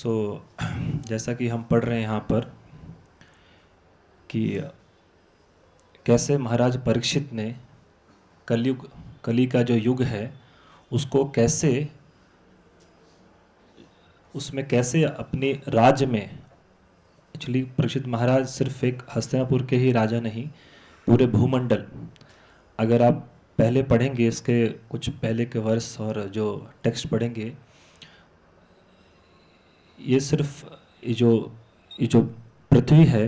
जैसा कि हम पढ़ रहे हैं यहाँ पर कि कैसे महाराज परीक्षित ने कली का जो युग है उसको कैसे उसमें कैसे अपने राज्य में, एक्चुअली परीक्षित महाराज सिर्फ एक हस्तिनापुर के ही राजा नहीं, पूरे भूमंडल, अगर आप पहले पढ़ेंगे इसके कुछ पहले के वर्ष और जो टेक्स्ट पढ़ेंगे, ये सिर्फ ये जो पृथ्वी है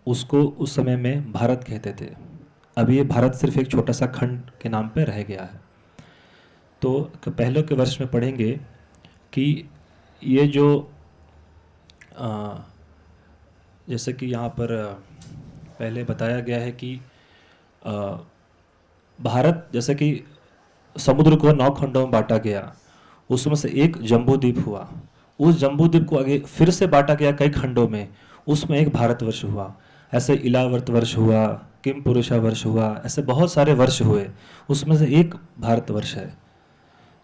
उसको उस समय में भारत कहते थे। अभी ये भारत सिर्फ एक छोटा सा खंड के नाम पे रह गया है। तो पहले के वर्ष में पढ़ेंगे कि ये जो जैसे कि यहाँ पर पहले बताया गया है कि भारत जैसे कि समुद्र को 9 खंडों में बांटा गया, उसमें से एक जम्बू द्वीप हुआ, उस जम्बू द्वीप को आगे फिर से बांटा गया कई खंडों में, उसमें एक भारतवर्ष हुआ। ऐसे इलावर्त वर्ष हुआ, किम पुरुषा वर्ष हुआ, ऐसे बहुत सारे वर्ष हुए, उसमें से एक भारतवर्ष है।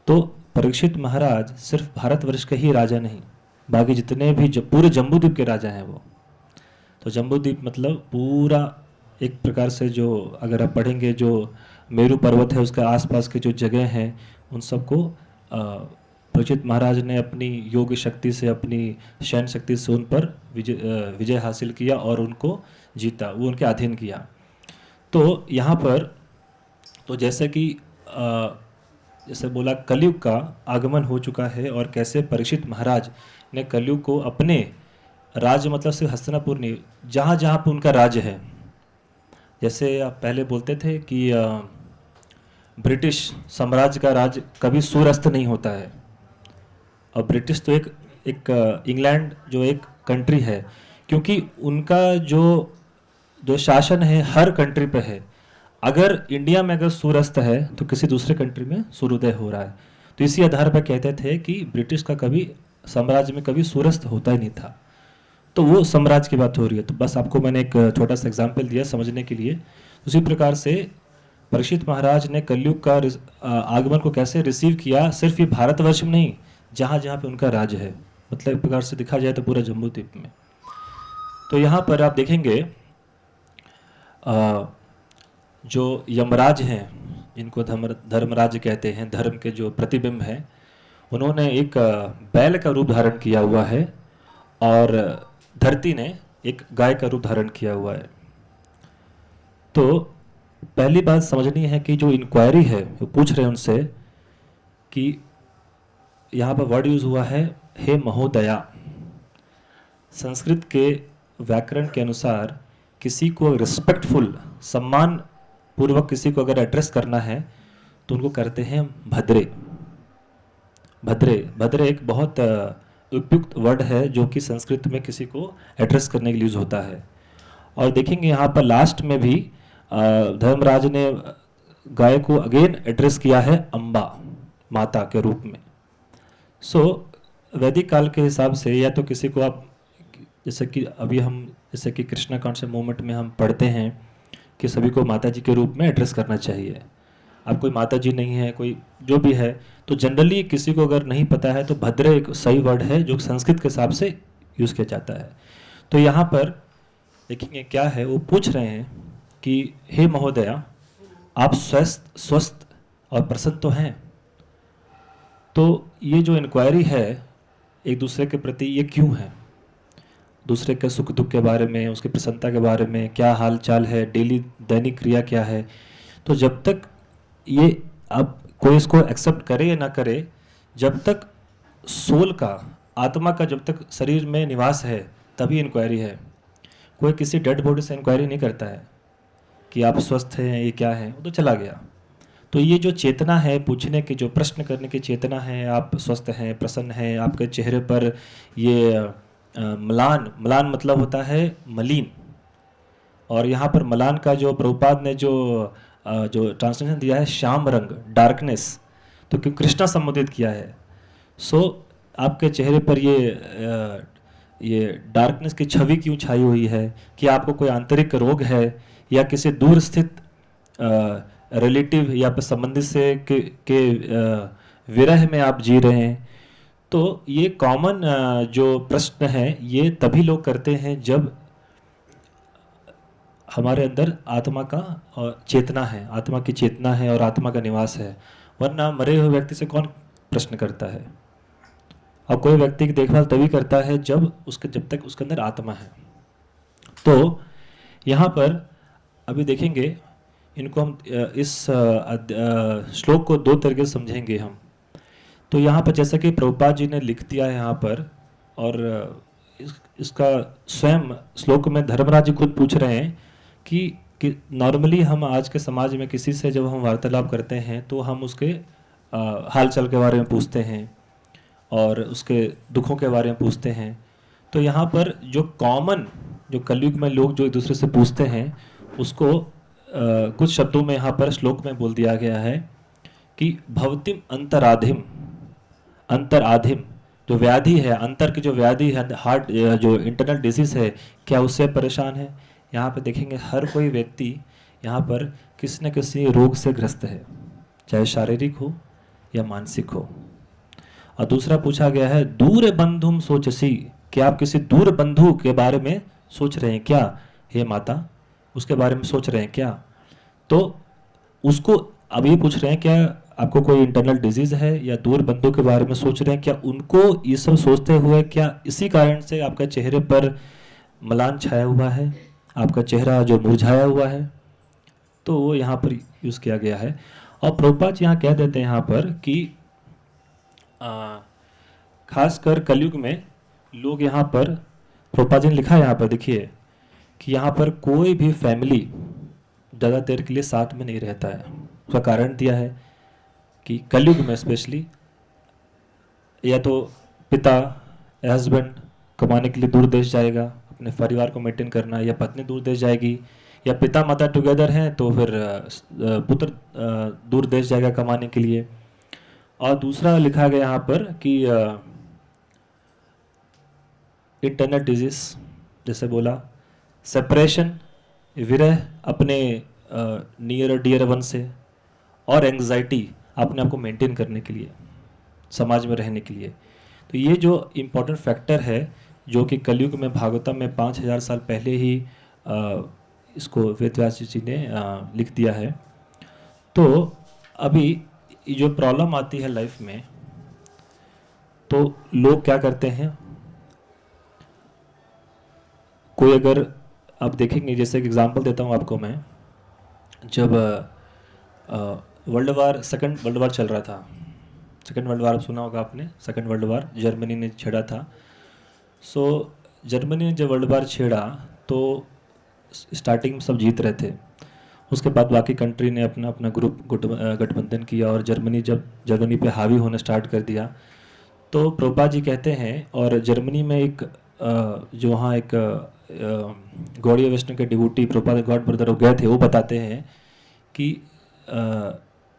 तो परीक्षित महाराज सिर्फ भारतवर्ष के ही राजा नहीं, बाकी जितने भी पूरे जम्बू द्वीप के राजा हैं वो। तो जम्बू द्वीप मतलब पूरा एक प्रकार से, जो अगर आप पढ़ेंगे जो मेरू पर्वत है उसके आसपास के जो जगह हैं उन सबको परीक्षित महाराज ने अपनी योग शक्ति से, अपनी सैन्य शक्ति से उन पर विजय हासिल किया और उनको जीता, वो उनके अधीन किया। तो यहाँ पर तो जैसे कि जैसे बोला कलयुग का आगमन हो चुका है और कैसे परीक्षित महाराज ने कलयुग को अपने राज्य, मतलब सिर्फ हस्तिनापुर नहीं, जहाँ जहाँ पर उनका राज्य है, जैसे आप पहले बोलते थे कि ब्रिटिश साम्राज्य का राज कभी सूर्यास्त नहीं होता है, और ब्रिटिश तो एक इंग्लैंड जो एक कंट्री है, क्योंकि उनका जो शासन है हर कंट्री पे है। अगर इंडिया में अगर सूर्यास्त है तो किसी दूसरे कंट्री में सूर्योदय हो रहा है। तो इसी आधार पर कहते थे कि ब्रिटिश का कभी साम्राज्य में कभी सूर्यास्त होता ही नहीं था। तो वो साम्राज्य की बात हो रही है। तो बस आपको मैंने एक छोटा सा एग्जाम्पल दिया समझने के लिए। उसी प्रकार से परीक्षित महाराज ने कलयुग का आगमन को कैसे रिसीव किया, सिर्फ ये भारतवर्ष में नहीं, जहाँ जहाँ पे उनका राज्य है, मतलब एक प्रकार से दिखा जाए तो पूरा जम्बू द्वीप में। तो यहाँ पर आप देखेंगे जो यमराज हैं, जिनको धर्मराज कहते हैं, धर्म के जो प्रतिबिंब हैं, उन्होंने एक बैल का रूप धारण किया हुआ है और धरती ने एक गाय का रूप धारण किया हुआ है। तो पहली बात समझनी है कि जो इंक्वायरी है, वो पूछ रहे हैं उनसे कि यहाँ पर वर्ड यूज हुआ है हे महोदया। संस्कृत के व्याकरण के अनुसार किसी को रिस्पेक्टफुल, सम्मान पूर्वक किसी को अगर एड्रेस करना है तो उनको करते हैं भद्रे। भद्रे भद्रे एक बहुत उपयुक्त वर्ड है जो कि संस्कृत में किसी को एड्रेस करने के लिए यूज होता है। और देखेंगे यहाँ पर लास्ट में भी धर्मराज ने गाय को अगेन एड्रेस किया है अम्बा, माता के रूप में। वैदिक काल के हिसाब से या तो किसी को आप, जैसे कि अभी हम जैसे कि कृष्णा कॉन्सेप्ट मूवमेंट में हम पढ़ते हैं कि सभी को माता जी के रूप में एड्रेस करना चाहिए। अब कोई माता जी नहीं है, कोई जो भी है, तो जनरली किसी को अगर नहीं पता है तो भद्रे एक सही वर्ड है जो संस्कृत के हिसाब से यूज़ किया जाता है। तो यहाँ पर देखेंगे क्या है, वो पूछ रहे हैं कि हे महोदया, आप स्वस्थ और प्रसन्न तो हैं? तो ये जो इंक्वायरी है एक दूसरे के प्रति, ये क्यों है? दूसरे के सुख दुख के बारे में, उसकी प्रसन्नता के बारे में, क्या हाल चाल है, डेली दैनिक क्रिया क्या है। तो जब तक ये अब कोई इसको एक्सेप्ट करे या ना करे, जब तक सोल का, आत्मा का जब तक शरीर में निवास है तभी इंक्वायरी है। कोई किसी डेड बॉडी से इंक्वायरी नहीं करता है कि आप स्वस्थ हैं, ये क्या है, वो तो चला गया। तो ये जो चेतना है पूछने की, जो प्रश्न करने की चेतना है, आप स्वस्थ हैं, प्रसन्न हैं, आपके चेहरे पर ये मलान मतलब होता है मलिन, और यहाँ पर मलान का जो प्रभुपाद ने जो ट्रांसलेशन दिया है श्याम रंग, डार्कनेस, तो क्यों कृष्णा संबोधित किया है। आपके चेहरे पर ये डार्कनेस की छवि क्यों छाई हुई है? कि आपको कोई आंतरिक रोग है या किसी दूर स्थित रिलेटिव या संबंधित से के विरह में आप जी रहे हैं? तो ये कॉमन जो प्रश्न है ये तभी लोग करते हैं जब हमारे अंदर आत्मा का और चेतना है, आत्मा की चेतना है और आत्मा का निवास है। वरना मरे हुए व्यक्ति से कौन प्रश्न करता है? और कोई व्यक्ति की देखभाल तभी करता है जब तक उसके अंदर आत्मा है। तो यहाँ पर अभी देखेंगे, इनको हम इस श्लोक को दो तरीके से समझेंगे हम। तो यहाँ पर जैसा कि प्रभुपाद जी ने लिख दिया है यहाँ पर, और इसका स्वयं श्लोक में धर्मराज जी खुद पूछ रहे हैं कि नॉर्मली हम आज के समाज में किसी से जब हम वार्तालाप करते हैं तो हम उसके हाल चाल के बारे में पूछते हैं और उसके दुखों के बारे में पूछते हैं। तो यहाँ पर जो कॉमन, जो कलयुग में लोग जो एक दूसरे से पूछते हैं उसको कुछ शब्दों में यहाँ पर श्लोक में बोल दिया गया है कि भवतिम अंतराधिम। अंतराधिम जो व्याधि है, अंतर की जो व्याधि है, हार्ट जो इंटरनल डिजीज है, क्या उससे परेशान है? यहाँ पे देखेंगे हर कोई व्यक्ति यहाँ पर किसी न किसी रोग से ग्रस्त है, चाहे शारीरिक हो या मानसिक हो। और दूसरा पूछा गया है दूर बंधुम सोचसी, क्या आप किसी दूर बंधु के बारे में सोच रहे हैं क्या हे माता? उसके बारे में सोच रहे हैं क्या? तो उसको अब ये पूछ रहे हैं क्या आपको कोई इंटरनल डिजीज है या दूर बंधु के बारे में सोच रहे हैं क्या? उनको ये सब सोचते हुए क्या इसी कारण से आपका चेहरे पर मलान छाया हुआ है, आपका चेहरा जो मुरझाया हुआ है? तो वो यहाँ पर यूज़ किया गया है। और प्रभुपाद जी यहाँ कह देते हैं यहाँ पर कि खासकर कलयुग में लोग यहाँ पर, प्रभुपाद जी ने लिखा है यहाँ पर देखिए कि यहाँ पर कोई भी फैमिली ज़्यादा देर के लिए साथ में नहीं रहता है। उसका कारण दिया है कि कलयुग में स्पेशली या तो पिता या हस्बैंड कमाने के लिए दूर देश जाएगा अपने परिवार को मेंटेन करना, या पत्नी दूर देश जाएगी, या पिता माता टुगेदर हैं तो फिर पुत्र दूर देश जाएगा कमाने के लिए। और दूसरा लिखा गया यहाँ पर कि इंटरनल डिजीज, जैसे बोला सेपरेशन, विरह अपने नियर और डियर वन से, और एंग्जाइटी अपने आप को मेंटेन करने के लिए, समाज में रहने के लिए। तो ये जो इम्पोर्टेंट फैक्टर है जो कि कलयुग में भागवतम में 5000 साल पहले ही इसको वेदव्यास जी ने लिख दिया है। तो अभी जो प्रॉब्लम आती है लाइफ में, तो लोग क्या करते हैं, कोई अगर आप देखेंगे, जैसे एक एग्जांपल देता हूँ आपको मैं, जब सेकंड वर्ल्ड वार चल रहा था, सेकंड वर्ल्ड वार सुना होगा आपने, सेकंड वर्ल्ड वार जर्मनी ने छेड़ा था। सो जर्मनी ने जब वर्ल्ड वार छेड़ा तो स्टार्टिंग में सब जीत रहे थे, उसके बाद बाकी कंट्री ने अपना अपना गठबंधन किया और जर्मनी पे हावी होना स्टार्ट कर दिया। तो प्रभुपाद जी कहते हैं, और जर्मनी में एक जो वहाँ एक गौड़ीय वैष्णव के डिवोटी प्रभुपाद गॉड ब्रदर गए थे, वो बताते हैं कि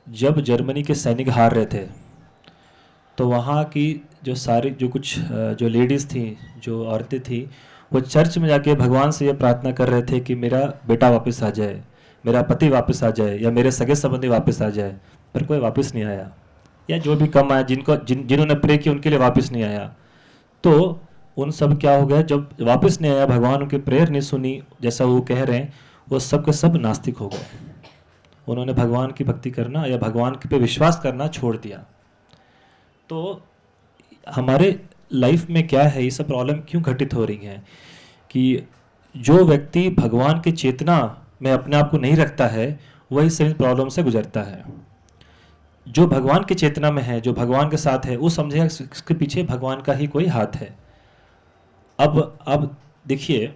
जब जर्मनी के सैनिक हार रहे थे तो वहाँ की जो सारी जो लेडीज़ थी, जो औरतें थी, वो चर्च में जाके भगवान से ये प्रार्थना कर रहे थे कि मेरा बेटा वापस आ जाए, मेरा पति वापस आ जाए, या मेरे सगे संबंधी वापस आ जाए। पर कोई वापस नहीं आया, या जो भी कम आया, जिन्होंने प्रे किया उनके लिए वापस नहीं आया। तो उन सब क्या हो गया, जब वापस नहीं आया, भगवान उनकी प्रेयर नहीं सुनी, जैसा वो कह रहे हैं, वो सब के सब नास्तिक हो गए। उन्होंने भगवान की भक्ति करना या भगवान पे विश्वास करना छोड़ दिया। तो हमारे लाइफ में क्या है, ये सब प्रॉब्लम क्यों घटित हो रही हैं कि जो व्यक्ति भगवान की चेतना में अपने आप को नहीं रखता है वही सभी प्रॉब्लम से गुजरता है। जो भगवान की चेतना में है, जो भगवान के साथ है, वो समझेगा इसके पीछे भगवान का ही कोई हाथ है। अब देखिए,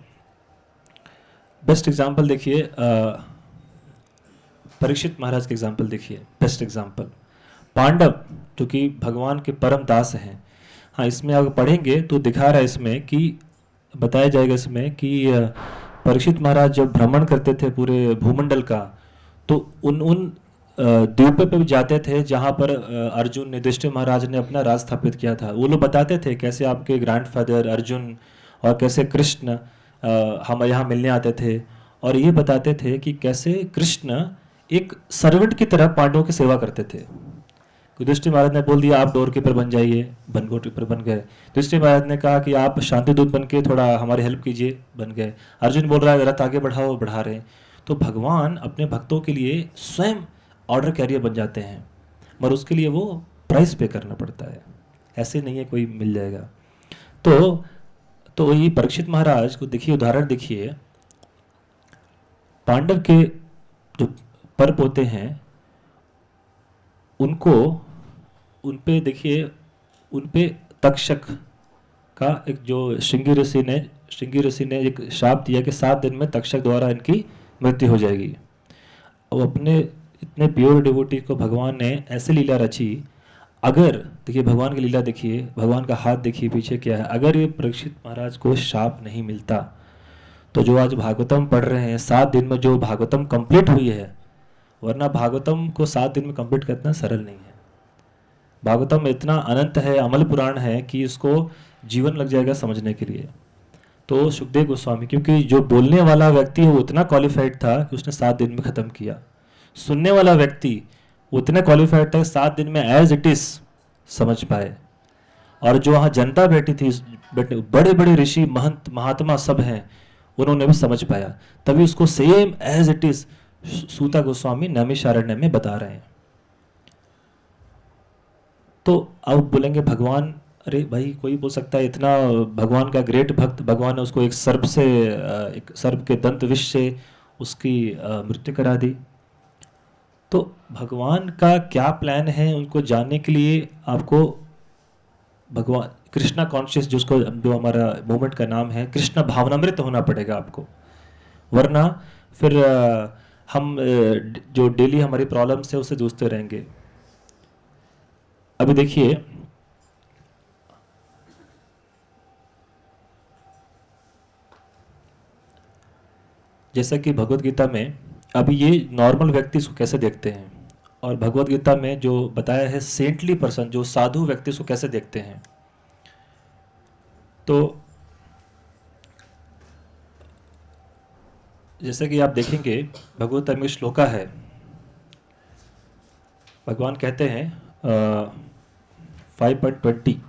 बेस्ट एग्जाम्पल देखिए, परीक्षित महाराज के एग्जाम्पल देखिए, बेस्ट एग्जाम्पल। पांडव जो कि भगवान के परम दास हैं। हाँ, इसमें अगर पढ़ेंगे तो दिखा रहा है इसमें कि बताया जाएगा इसमें कि परीक्षित महाराज जब भ्रमण करते थे पूरे भूमंडल का, तो उन द्वीपों पे भी जाते थे जहाँ पर अर्जुन युधिष्ठिर महाराज ने अपना राज स्थापित किया था। वो लोग बताते थे कैसे आपके ग्रैंडफादर अर्जुन और कैसे कृष्ण हम यहाँ मिलने आते थे, और ये बताते थे कि कैसे कृष्ण एक सर्वेंट की तरह पांडवों की सेवा करते थे। युधिष्ठिर महाराज ने बोल दिया आप डोर कीपर बन जाइए, गो कीपर बन गए। युधिष्ठिर महाराज ने कहा कि आप शांति दूत बन के थोड़ा हमारी हेल्प कीजिए, बन गए। अर्जुन बोल रहा है रथ आगे बढ़ाओ, बढ़ा रहे हैं। तो भगवान अपने भक्तों के लिए स्वयं ऑर्डर कैरियर बन जाते हैं, मगर उसके लिए वो प्राइस पे करना पड़ता है, ऐसे नहीं है कोई मिल जाएगा। तो ये परीक्षित महाराज को देखिए, उदाहरण देखिए, पांडव के जो पर्व होते हैं उनको, उन पे देखिए, उन पे तक्षक का एक जो श्रृंगी ऋषि ने एक शाप दिया कि 7 दिन में तक्षक द्वारा इनकी मृत्यु हो जाएगी। अब अपने इतने प्योर डिवोटी को भगवान ने ऐसे लीला रची। अगर देखिए भगवान की लीला देखिए, भगवान का हाथ देखिए पीछे क्या है। अगर ये परीक्षित महाराज को शाप नहीं मिलता तो जो आज भागवतम पढ़ रहे हैं 7 दिन में जो भागवतम कंप्लीट हुई है, वरना भागवतम को 7 दिन में कंप्लीट करना सरल नहीं है। भागवतम इतना अनंत है, अमल पुराण है कि इसको जीवन लग जाएगा समझने के लिए। तो सुखदेव गोस्वामी, क्योंकि जो बोलने वाला व्यक्ति है वो इतना क्वालिफाइड था कि उसने 7 दिन में खत्म किया। सुनने वाला व्यक्ति उतना क्वालिफाइड था 7 दिन में एज इट इज समझ पाए। और जो वहाँ जनता बैठी थी, बड़े बड़े ऋषि महंत महात्मा सब हैं, उन्होंने भी समझ पाया। तभी उसको सेम एज इट इज सूता गोस्वामी नैमिषारण्य में बता रहे हैं। तो अब बोलेंगे भगवान, अरे भाई कोई बोल सकता है इतना भगवान का ग्रेट भक्त, भगवान ने उसको एक सर्प के दंत विष से उसकी मृत्यु करा दी। तो भगवान का क्या प्लान है उनको जानने के लिए आपको भगवान कृष्णा कॉन्शियस, जो हमारा मूवमेंट का नाम है, कृष्ण भावनामृत होना पड़ेगा आपको। वरना फिर हम जो डेली हमारी प्रॉब्लम्स है उससे जूझते रहेंगे। अभी देखिए, जैसा कि भगवत गीता में, अभी ये नॉर्मल व्यक्ति इसको कैसे देखते हैं, और भगवत गीता में जो बताया है सेंटली पर्सन, जो साधु व्यक्ति इसको कैसे देखते हैं। तो जैसे कि आप देखेंगे भगवत में श्लोका है, भगवान कहते हैं 5.20,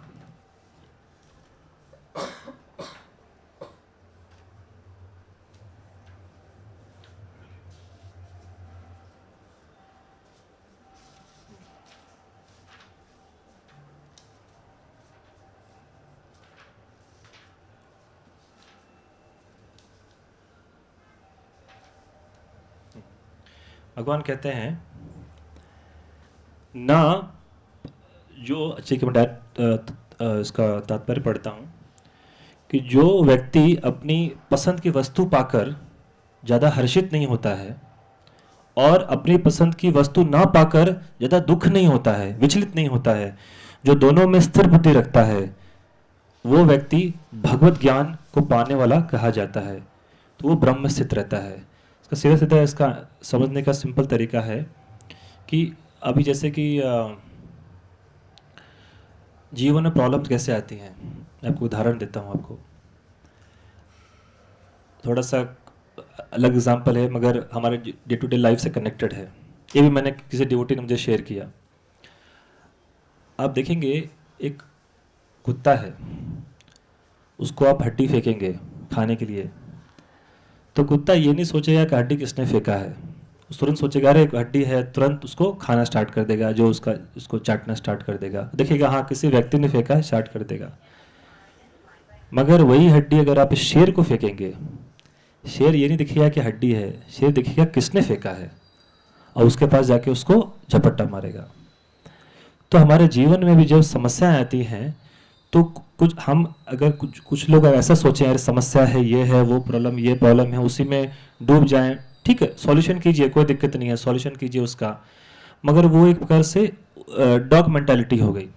भगवान कहते हैं ना, जो अच्छे कि मैं इसका तात्पर्य पढ़ता हूँ कि जो व्यक्ति अपनी पसंद की वस्तु पाकर ज़्यादा हर्षित नहीं होता है और अपनी पसंद की वस्तु ना पाकर ज़्यादा दुख नहीं होता है, विचलित नहीं होता है, जो दोनों में स्थिर बुद्धि रखता है, वो व्यक्ति भगवत ज्ञान को पाने वाला कहा जाता है। तो वो ब्रह्म स्थित रहता है। इसका सीधा सीधा इसका समझने का सिंपल तरीका है कि अभी जैसे कि जीवन में प्रॉब्लम्स कैसे आती हैं, मैं आपको उदाहरण देता हूँ। आपको थोड़ा सा अलग एग्जांपल है मगर हमारे डे टू डे लाइफ से कनेक्टेड है। ये भी मैंने किसी डिवोटी ने मुझे शेयर किया। आप देखेंगे एक कुत्ता है, उसको आप हड्डी फेंकेंगे खाने के लिए, तो कुत्ता ये नहीं सोचेगा कि हड्डी किसने फेंका है, तुरंत सोचेगा अरे एक हड्डी है, तुरंत उसको खाना स्टार्ट कर देगा, जो उसको चाटना स्टार्ट कर देगा, देखिएगा हाँ किसी व्यक्ति ने फेंका है, स्टार्ट कर देगा। मगर वही हड्डी अगर आप शेर को फेंकेंगे, शेर ये नहीं दिखेगा कि हड्डी है, शेर दिखेगा किसने फेंका है, और उसके पास जाके उसको झपट्टा मारेगा। तो हमारे जीवन में भी जब समस्याएं आती हैं तो कुछ हम अगर कुछ लोग ऐसा सोचें यार समस्या है, ये है, वो प्रॉब्लम, ये प्रॉब्लम है, उसी में डूब जाएं, ठीक है सॉल्यूशन कीजिए, कोई दिक्कत नहीं है, सॉल्यूशन कीजिए उसका। मगर वो एक प्रकार से डॉग मेंटालिटी हो गई,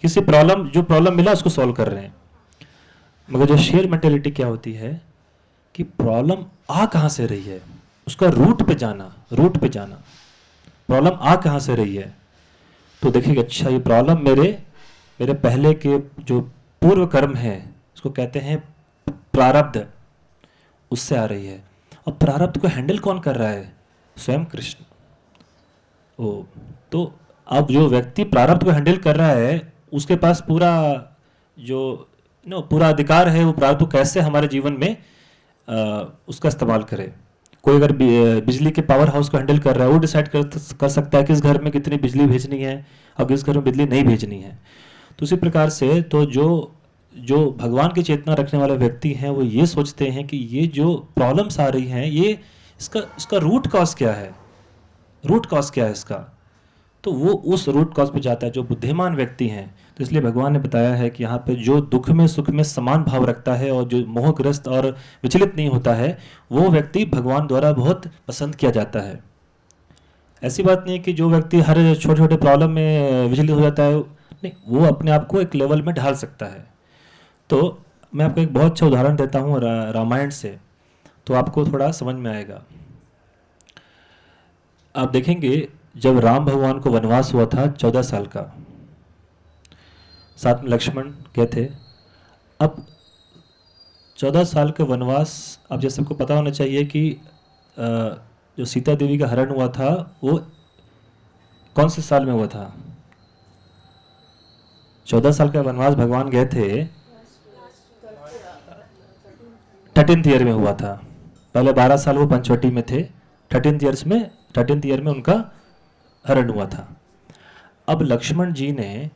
किसी जो प्रॉब्लम मिला उसको सॉल्व कर रहे हैं। मगर जो शेयर मेंटालिटी क्या होती है कि प्रॉब्लम आ कहाँ से रही है, उसका रूट पे जाना, प्रॉब्लम आ कहाँ से रही है। तो देखिएगा अच्छा ये प्रॉब्लम मेरे पहले के जो पूर्व कर्म है, उसको कहते हैं प्रारब्ध, उससे आ रही है। और प्रारब्ध को हैंडल कौन कर रहा है? स्वयं कृष्ण। तो अब जो व्यक्ति प्रारब्ध को हैंडल कर रहा है, उसके पास पूरा जो पूरा अधिकार है वो प्रारब्ध को कैसे हमारे जीवन में उसका इस्तेमाल करे। कोई अगर बिजली के पावर हाउस को हैंडल कर रहा है, वो डिसाइड कर सकता है किस घर में कितनी बिजली भेजनी है और किस घर में बिजली नहीं भेजनी है। तो उसी प्रकार से तो जो जो भगवान की चेतना रखने वाले व्यक्ति हैं वो ये सोचते हैं कि ये जो प्रॉब्लम्स आ रही हैं, ये इसका रूट कॉज क्या है, रूट कॉज क्या है इसका, तो वो उस रूट कॉज पे जाता है जो बुद्धिमान व्यक्ति हैं। तो इसलिए भगवान ने बताया है कि यहाँ पे जो दुख में सुख में समान भाव रखता है और जो मोहग्रस्त और विचलित नहीं होता है, वो व्यक्ति भगवान द्वारा बहुत पसंद किया जाता है। ऐसी बात नहीं कि जो व्यक्ति हर छोटे छोटे प्रॉब्लम में विचलित हो जाता है, नहीं, वो अपने आप को एक लेवल में ढाल सकता है। तो मैं आपको एक बहुत अच्छा उदाहरण देता हूँ रामायण से, तो आपको थोड़ा समझ में आएगा। आप देखेंगे जब राम भगवान को वनवास हुआ था 14 साल का, साथ में लक्ष्मण गए थे। अब 14 साल के वनवास, अब जैसे सबको पता होना चाहिए कि जो सीता देवी का हरण हुआ था वो कौन से साल में हुआ था? 14 साल का वनवास भगवान गए थे 13th ईयर में हुआ था। पहले 12 साल वो पंचवटी में थे, 13th ईयर में उनका हरण हुआ था। अब लक्ष्मण जी ने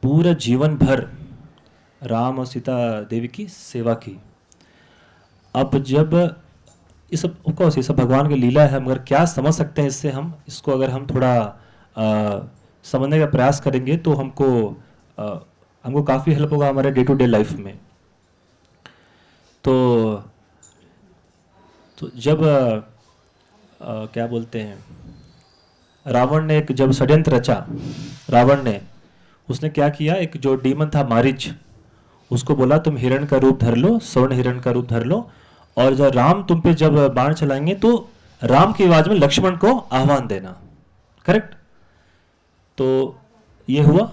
पूरा जीवन भर राम और सीता देवी की सेवा की। अब जब ये सब ऑफकोर्स ये सब भगवान की लीला है, मगर क्या समझ सकते हैं इससे हम, इसको अगर हम थोड़ा समझने का प्रयास करेंगे तो हमको काफ़ी हेल्प होगा हमारे डे टू डे लाइफ में। तो जब क्या बोलते हैं, रावण ने एक जब षड्यंत्र रचा, रावण ने, उसने क्या किया, एक जो डीमन था मारीच, उसको बोला तुम हिरण का रूप धर लो, स्वर्ण हिरण का रूप धर लो, और जब राम तुम पे जब बाण चलाएंगे तो राम की आवाज में लक्ष्मण को आह्वान देना। करेक्ट? तो ये हुआ।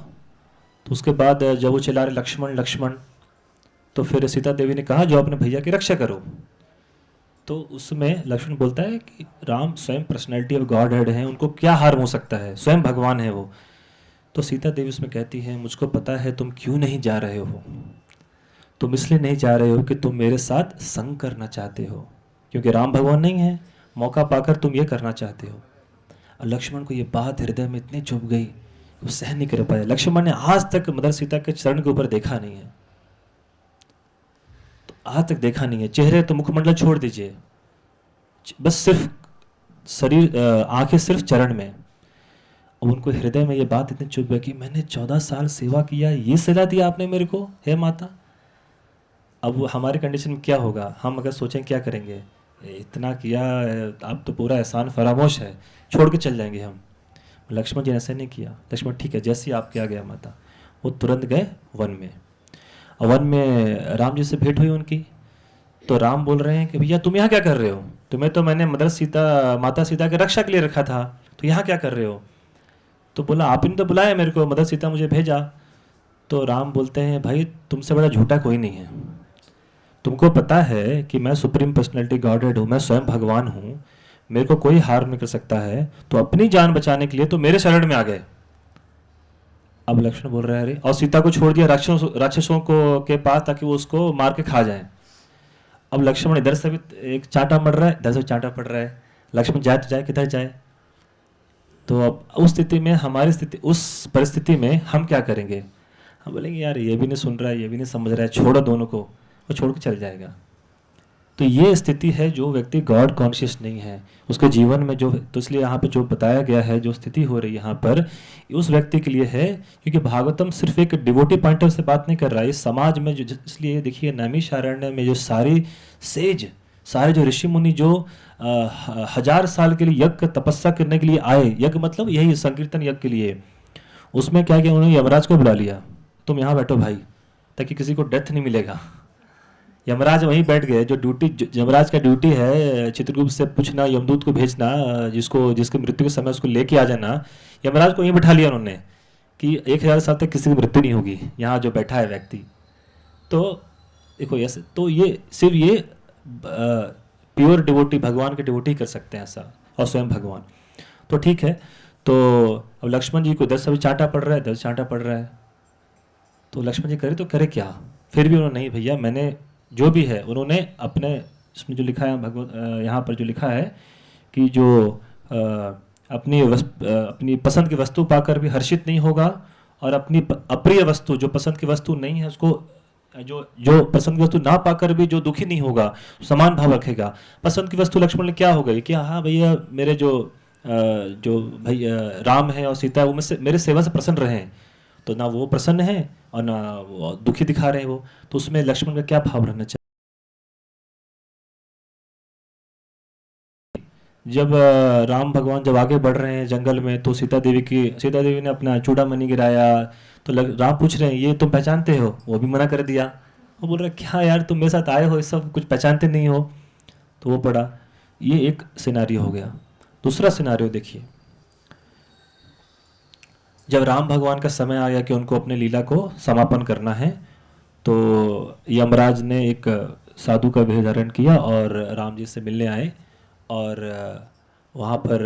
तो उसके बाद जब वो चिल्ला रहे लक्ष्मण लक्ष्मण, तो फिर सीता देवी ने कहा जो अपने भैया की रक्षा करो। तो उसमें लक्ष्मण बोलता है कि राम स्वयं पर्सनैलिटी ऑफ गॉड हेड है, उनको क्या हार्म हो सकता है, स्वयं भगवान है वो। तो सीता देवी उसमें कहती है मुझको पता है तुम क्यों नहीं जा रहे हो, तुम इसलिए नहीं जा रहे हो कि तुम मेरे साथ संग करना चाहते हो, क्योंकि राम भगवान नहीं है, मौका पाकर तुम ये करना चाहते हो। और लक्ष्मण को ये बात हृदय में इतनी चुभ गई, वो सहन नहीं कर पाया। लक्ष्मण ने आज तक मदर सीता के चरण के ऊपर देखा नहीं है, तो आज तक देखा नहीं है, चेहरे तो मुखमंडल छोड़ दीजिए, बस सिर्फ शरीर, आंखें सिर्फ चरण में। अब उनको हृदय में ये बात इतनी चुभ गई कि मैंने 14 साल सेवा किया, ये सजा दिया आपने मेरे को, हे माता। अब हमारे कंडीशन में क्या होगा, हम अगर सोचें क्या करेंगे, इतना किया, आप तो पूरा एहसान फरामोश है, छोड़ के चल जाएंगे हम। लक्ष्मण जी ने ऐसा नहीं किया। लक्ष्मण ठीक है, जैसे ही आपके आ गया माता, वो तुरंत गए वन में। और वन में राम जी से भेंट हुई उनकी, तो राम बोल रहे हैं कि भैया तुम यहाँ क्या कर रहे हो, तुम्हें तो मैंने माता सीता की रक्षा के लिए रखा था, तो यहाँ क्या कर रहे हो? तो बोला आप ही ने तो बुलाया मेरे को, मदर सीता मुझे भेजा। तो राम बोलते हैं भाई तुमसे बड़ा झूठा कोई नहीं है, तुमको पता है कि मैं सुप्रीम पर्सनैलिटी गॉडेड हूँ, मैं स्वयं भगवान हूँ, मेरे को कोई हार्म नहीं कर सकता है, तो अपनी जान बचाने के लिए तो मेरे शरण में आ गए। अब लक्ष्मण बोल रहे हैं अरे, और सीता को छोड़ दिया राक्षसों को के पास ताकि वो उसको मार के खा जाए। अब लक्ष्मण इधर से भी एक चांटा मर रहा है, इधर से चांटा पड़ रहा है, लक्ष्मण जाए तो जाए किधर जाए। तो अब उस स्थिति में उस परिस्थिति में हम क्या करेंगे? हम बोलेंगे यार ये भी नहीं सुन रहा है, ये भी नहीं समझ रहा है, छोड़ो दोनों को, वो छोड़ के चल जाएगा। तो ये स्थिति है जो व्यक्ति गॉड कॉन्शियस नहीं है उसके जीवन में जो, तो इसलिए यहाँ पे जो बताया गया है, जो स्थिति हो रही है यहाँ पर, उस व्यक्ति के लिए है, क्योंकि भागवतम सिर्फ एक डिवोटी पॉइंट ऑफ से बात नहीं कर रहा है, इस समाज में जो, इसलिए देखिए नैमिषारण्य में जो सारे जो ऋषि मुनि जो 1000 साल के लिए यज्ञ तपस्या करने के लिए आए, यज्ञ मतलब यही संकीर्तन यज्ञ के लिए, उसमें क्या किया उन्होंने, यमराज को बुला लिया, तुम यहाँ बैठो भाई, ताकि किसी को डेथ नहीं मिलेगा। यमराज वहीं बैठ गए, जो यमराज का ड्यूटी है चित्रगुप्त से पूछना, यमदूत को भेजना, जिसके मृत्यु के समय उसको लेके आ जाना, यमराज को वहीं बैठा लिया उन्होंने कि 1000 साल तक किसी की मृत्यु नहीं होगी, यहाँ जो बैठा है व्यक्ति। तो देखो ऐसे, तो ये सिर्फ ये प्योर डिवोटी, भगवान के डिवोटी कर सकते हैं ऐसा, और स्वयं भगवान। तो ठीक है, तो अब लक्ष्मण जी को 10 अभी चांटा पड़ रहा है, 10 चांटा पड़ रहा है, तो लक्ष्मण जी करे तो करे क्या। फिर भी उन्होंने नहीं भैया, मैंने जो भी है उन्होंने अपने इसमें जो लिखा है यहाँ पर जो लिखा है कि जो अपनी पसंद की वस्तु पाकर भी हर्षित नहीं होगा, और अपनी अप्रिय वस्तु जो पसंद की वस्तु नहीं है उसको, जो जो पसंद की वस्तु ना पाकर भी जो दुखी नहीं होगा, समान भाव रखेगा। पसंद की वस्तु लक्ष्मण ने क्या हो गई कि हाँ भैया मेरे जो भाई राम है और सीता है वो मुझसे मेरे सेवा से प्रसन्न रहे हैं, तो ना वो प्रसन्न है और ना वो दुखी दिखा रहे हैं वो, तो उसमें लक्ष्मण का क्या भाव रहना चाहिए। जब राम भगवान जब आगे बढ़ रहे हैं जंगल में, तो सीता देवी ने अपना चूड़ामणि गिराया, तो राम पूछ रहे हैं ये तुम पहचानते हो, वो भी मना कर दिया। वो बोल रहा क्या यार तुम मेरे साथ आए हो, ये सब कुछ पहचानते नहीं हो। तो वो पढ़ा, ये एक सिनारियो हो गया। दूसरा सिनारियो देखिए, जब राम भगवान का समय आ गया कि उनको अपने लीला को समापन करना है, तो यमराज ने एक साधु का वेश धारण किया और राम जी से मिलने आए, और वहाँ पर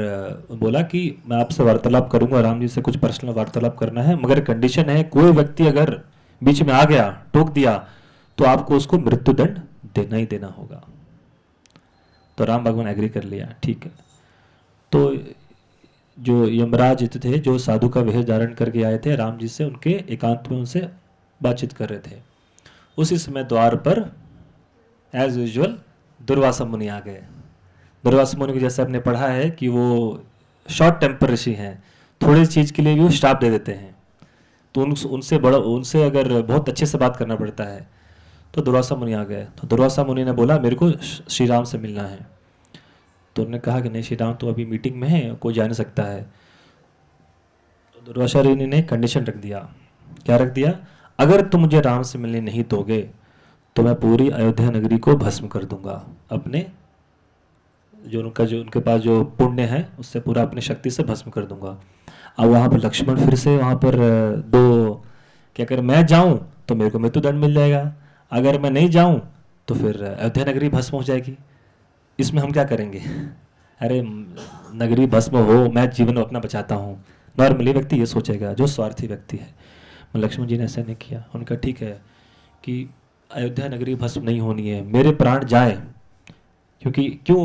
बोला कि मैं आपसे वार्तालाप करूंगा, राम जी से कुछ पर्सनल वार्तालाप करना है, मगर कंडीशन है कोई व्यक्ति अगर बीच में आ गया, टोक दिया, तो आपको उसको मृत्युदंड देना ही देना होगा। तो राम भगवान एग्री कर लिया, ठीक है। तो जो यमराज थे, जो साधु का वेश धारण करके आए थे राम जी से, उनके एकांत में उनसे बातचीत कर रहे थे। उसी समय द्वार पर एज यूजुअल दुर्वासा मुनि आ गए। दुर्वासा मुनि को जैसे आपने पढ़ा है कि वो शॉर्ट टेम्पर ऋषि हैं, थोड़ी चीज़ के लिए भी वो श्राप दे देते हैं, तो उनसे अगर बहुत अच्छे से बात करना पड़ता है। तो दुर्वासा मुनि आ गए, तो दुर्वासा मुनि ने बोला मेरे को श्री राम से मिलना है। तो उन्होंने कहा कि नहीं, श्री राम तो अभी मीटिंग में है, कोई जा नहीं सकता है। तो दुर्वासा मुनि ने कंडीशन रख दिया। क्या रख दिया? अगर तुम मुझे राम से मिलने नहीं दोगे तो मैं पूरी अयोध्या नगरी को भस्म कर दूंगा, अपने जो उनके पास जो पुण्य है उससे पूरा अपनी शक्ति से भस्म कर दूंगा। अब वहाँ पर लक्ष्मण फिर से वहाँ पर दो, कि अगर मैं जाऊं तो मेरे को मृत्युदंड मिल जाएगा, अगर मैं नहीं जाऊं तो फिर अयोध्या नगरी भस्म हो जाएगी, इसमें हम क्या करेंगे? अरे नगरी भस्म हो, मैं जीवन अपना बचाता हूँ, नॉर्मली व्यक्ति ये सोचेगा, जो स्वार्थी व्यक्ति है। लक्ष्मण जी ने ऐसा नहीं किया, उनका ठीक है कि अयोध्या नगरी भस्म नहीं होनी है, मेरे प्राण जाए, क्योंकि क्यों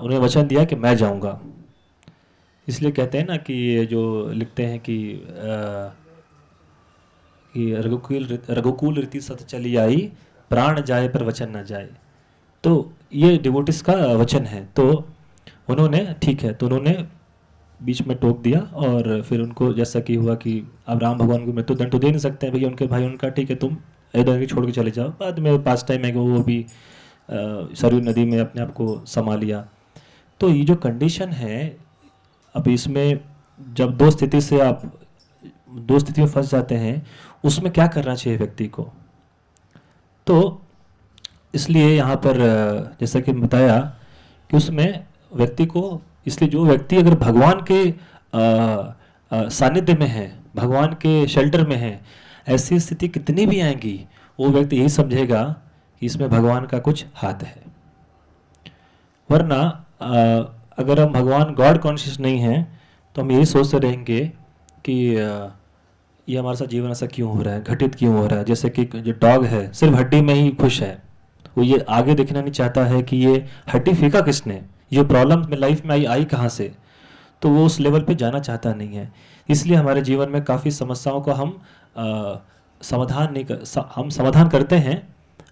उन्हें वचन दिया कि मैं जाऊंगा। इसलिए कहते हैं ना कि ये जो लिखते हैं कि रघुकुल रीति सत चली आई, प्राण जाए पर वचन न जाए। तो ये डिवोटिस का वचन है। तो उन्होंने ठीक है, तो उन्होंने बीच में टोक दिया, और फिर उनको जैसा कि हुआ कि अब राम भगवान को मृत्युदंड तो दे नहीं सकते हैं भैया, उनके भाई उनका ठीक है तुम अयोध्या छोड़ के चले जाओ। बाद में पास टाइम है कि वो भी सरयू नदी में अपने आप को समा लिया। तो ये जो कंडीशन है, अब इसमें जब दो स्थिति में फंस जाते हैं, उसमें क्या करना चाहिए व्यक्ति को। तो इसलिए यहाँ पर जैसा कि बताया कि उसमें व्यक्ति को, इसलिए जो व्यक्ति अगर भगवान के सानिध्य में है, भगवान के शेल्टर में है, ऐसी स्थिति कितनी भी आएंगी, वो व्यक्ति यही समझेगा कि इसमें भगवान का कुछ हाथ है। वरना अगर हम भगवान गॉड कॉन्शियस नहीं हैं तो हम यही सोचते रहेंगे कि ये हमारे साथ जीवन ऐसा क्यों हो रहा है, घटित क्यों हो रहा है। जैसे कि जो डॉग है सिर्फ हड्डी में ही खुश है, वो ये आगे देखना नहीं चाहता है कि ये हड्डी फेंका किसने, ये प्रॉब्लम में लाइफ में आई कहाँ से, तो वो उस लेवल पे जाना चाहता नहीं है। इसलिए हमारे जीवन में काफ़ी समस्याओं का हम समाधान करते हैं,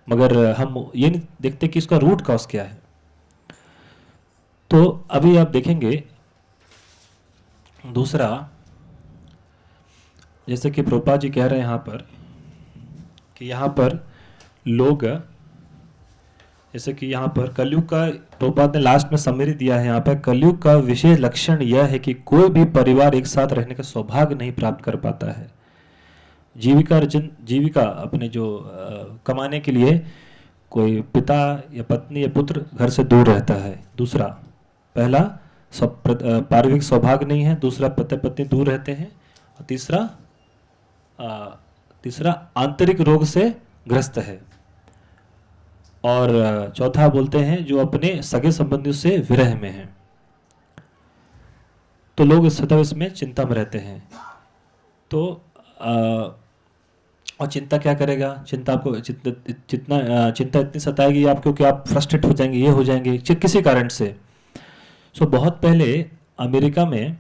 मगर हम ये नहीं देखते कि इसका रूट कॉज क्या है। तो अभी आप देखेंगे दूसरा, जैसे कि प्रभुपाद जी कह रहे हैं यहाँ पर कि यहाँ पर लोग, जैसे कि यहाँ पर कलयुग का, प्रभुपाद ने लास्ट में समरी दिया है यहाँ पर, कलयुग का विशेष लक्षण यह है कि कोई भी परिवार एक साथ रहने का सौभाग्य नहीं प्राप्त कर पाता है। जीविका अपने जो कमाने के लिए कोई पिता या पत्नी या पुत्र घर से दूर रहता है। दूसरा, पहला पारिवारिक सौभाग्य नहीं है, दूसरा पति पत्नी दूर रहते हैं, और तीसरा आंतरिक रोग से ग्रस्त है, और चौथा बोलते हैं जो अपने सगे संबंधियों से विरह में है। तो लोग सदैव इसमें चिंता में रहते हैं। तो और चिंता क्या करेगा, चिंता आपको चिंता इतनी सताएगी आपको कि आप फ्रस्ट्रेट हो जाएंगे, ये हो जाएंगे किसी कारण से। सो बहुत पहले अमेरिका में,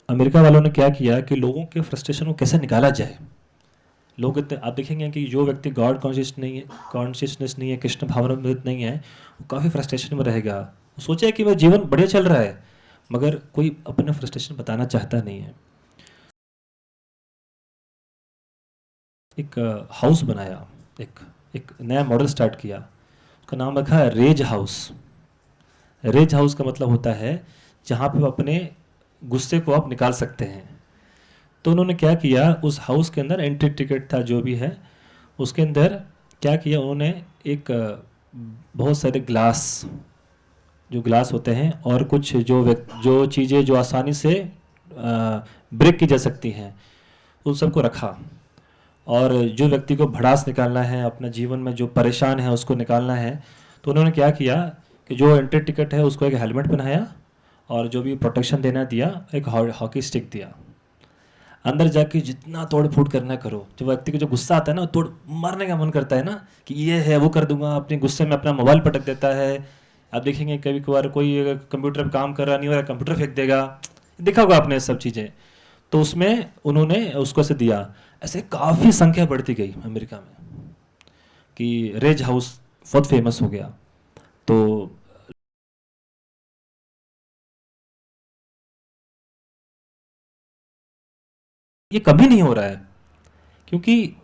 अमेरिका वालों ने क्या किया कि लोगों के फ्रस्ट्रेशन को कैसे निकाला जाए। लोग इतने, आप देखेंगे कि जो व्यक्ति गॉड कॉन्शियस नहीं है, कॉन्शियसनेस नहीं है, कृष्ण भावनामृत नहीं है, वो काफ़ी फ्रस्ट्रेशन में रहेगा। वो सोचे कि मेरा जीवन बढ़िया चल रहा है, मगर कोई अपना फ्रस्ट्रेशन बताना चाहता नहीं है। एक हाउस बनाया, एक एक नया मॉडल स्टार्ट किया, उसका नाम रखा है रेज हाउस। रेज हाउस का मतलब होता है जहाँ पे अपने गुस्से को आप निकाल सकते हैं। तो उन्होंने क्या किया, उस हाउस के अंदर एंट्री टिकट था जो भी है, उसके अंदर क्या किया उन्होंने, एक बहुत सारे ग्लास, जो ग्लास होते हैं और कुछ जो चीज़ें जो आसानी से ब्रेक की जा सकती हैं, उन सबको रखा। और जो व्यक्ति को भड़ास निकालना है, अपने जीवन में जो परेशान है उसको निकालना है, तो उन्होंने क्या किया कि जो एंट्री टिकट है उसको एक हेलमेट पहनाया और जो भी प्रोटेक्शन देना दिया, एक हॉकी स्टिक दिया। अंदर जाके जितना तोड़ फोड़ करना करो। जो व्यक्ति को जो गुस्सा आता है ना, तोड़ मारने का मन करता है ना, कि ये है वो कर दूंगा, अपने गुस्से में अपना मोबाइल पटक देता है। आप देखेंगे कभी कभार कोई अगर कंप्यूटर पर काम कर रहा नहीं हो रहा, कंप्यूटर फेंक देगा, देखा होगा आपने सब चीज़ें। तो उसमें उन्होंने उसको ऐसे दिया। ऐसे काफ़ी संख्या बढ़ती गई अमेरिका में कि रेज हाउस बहुत फेमस हो गया। तो ये कभी नहीं हो रहा है, क्योंकि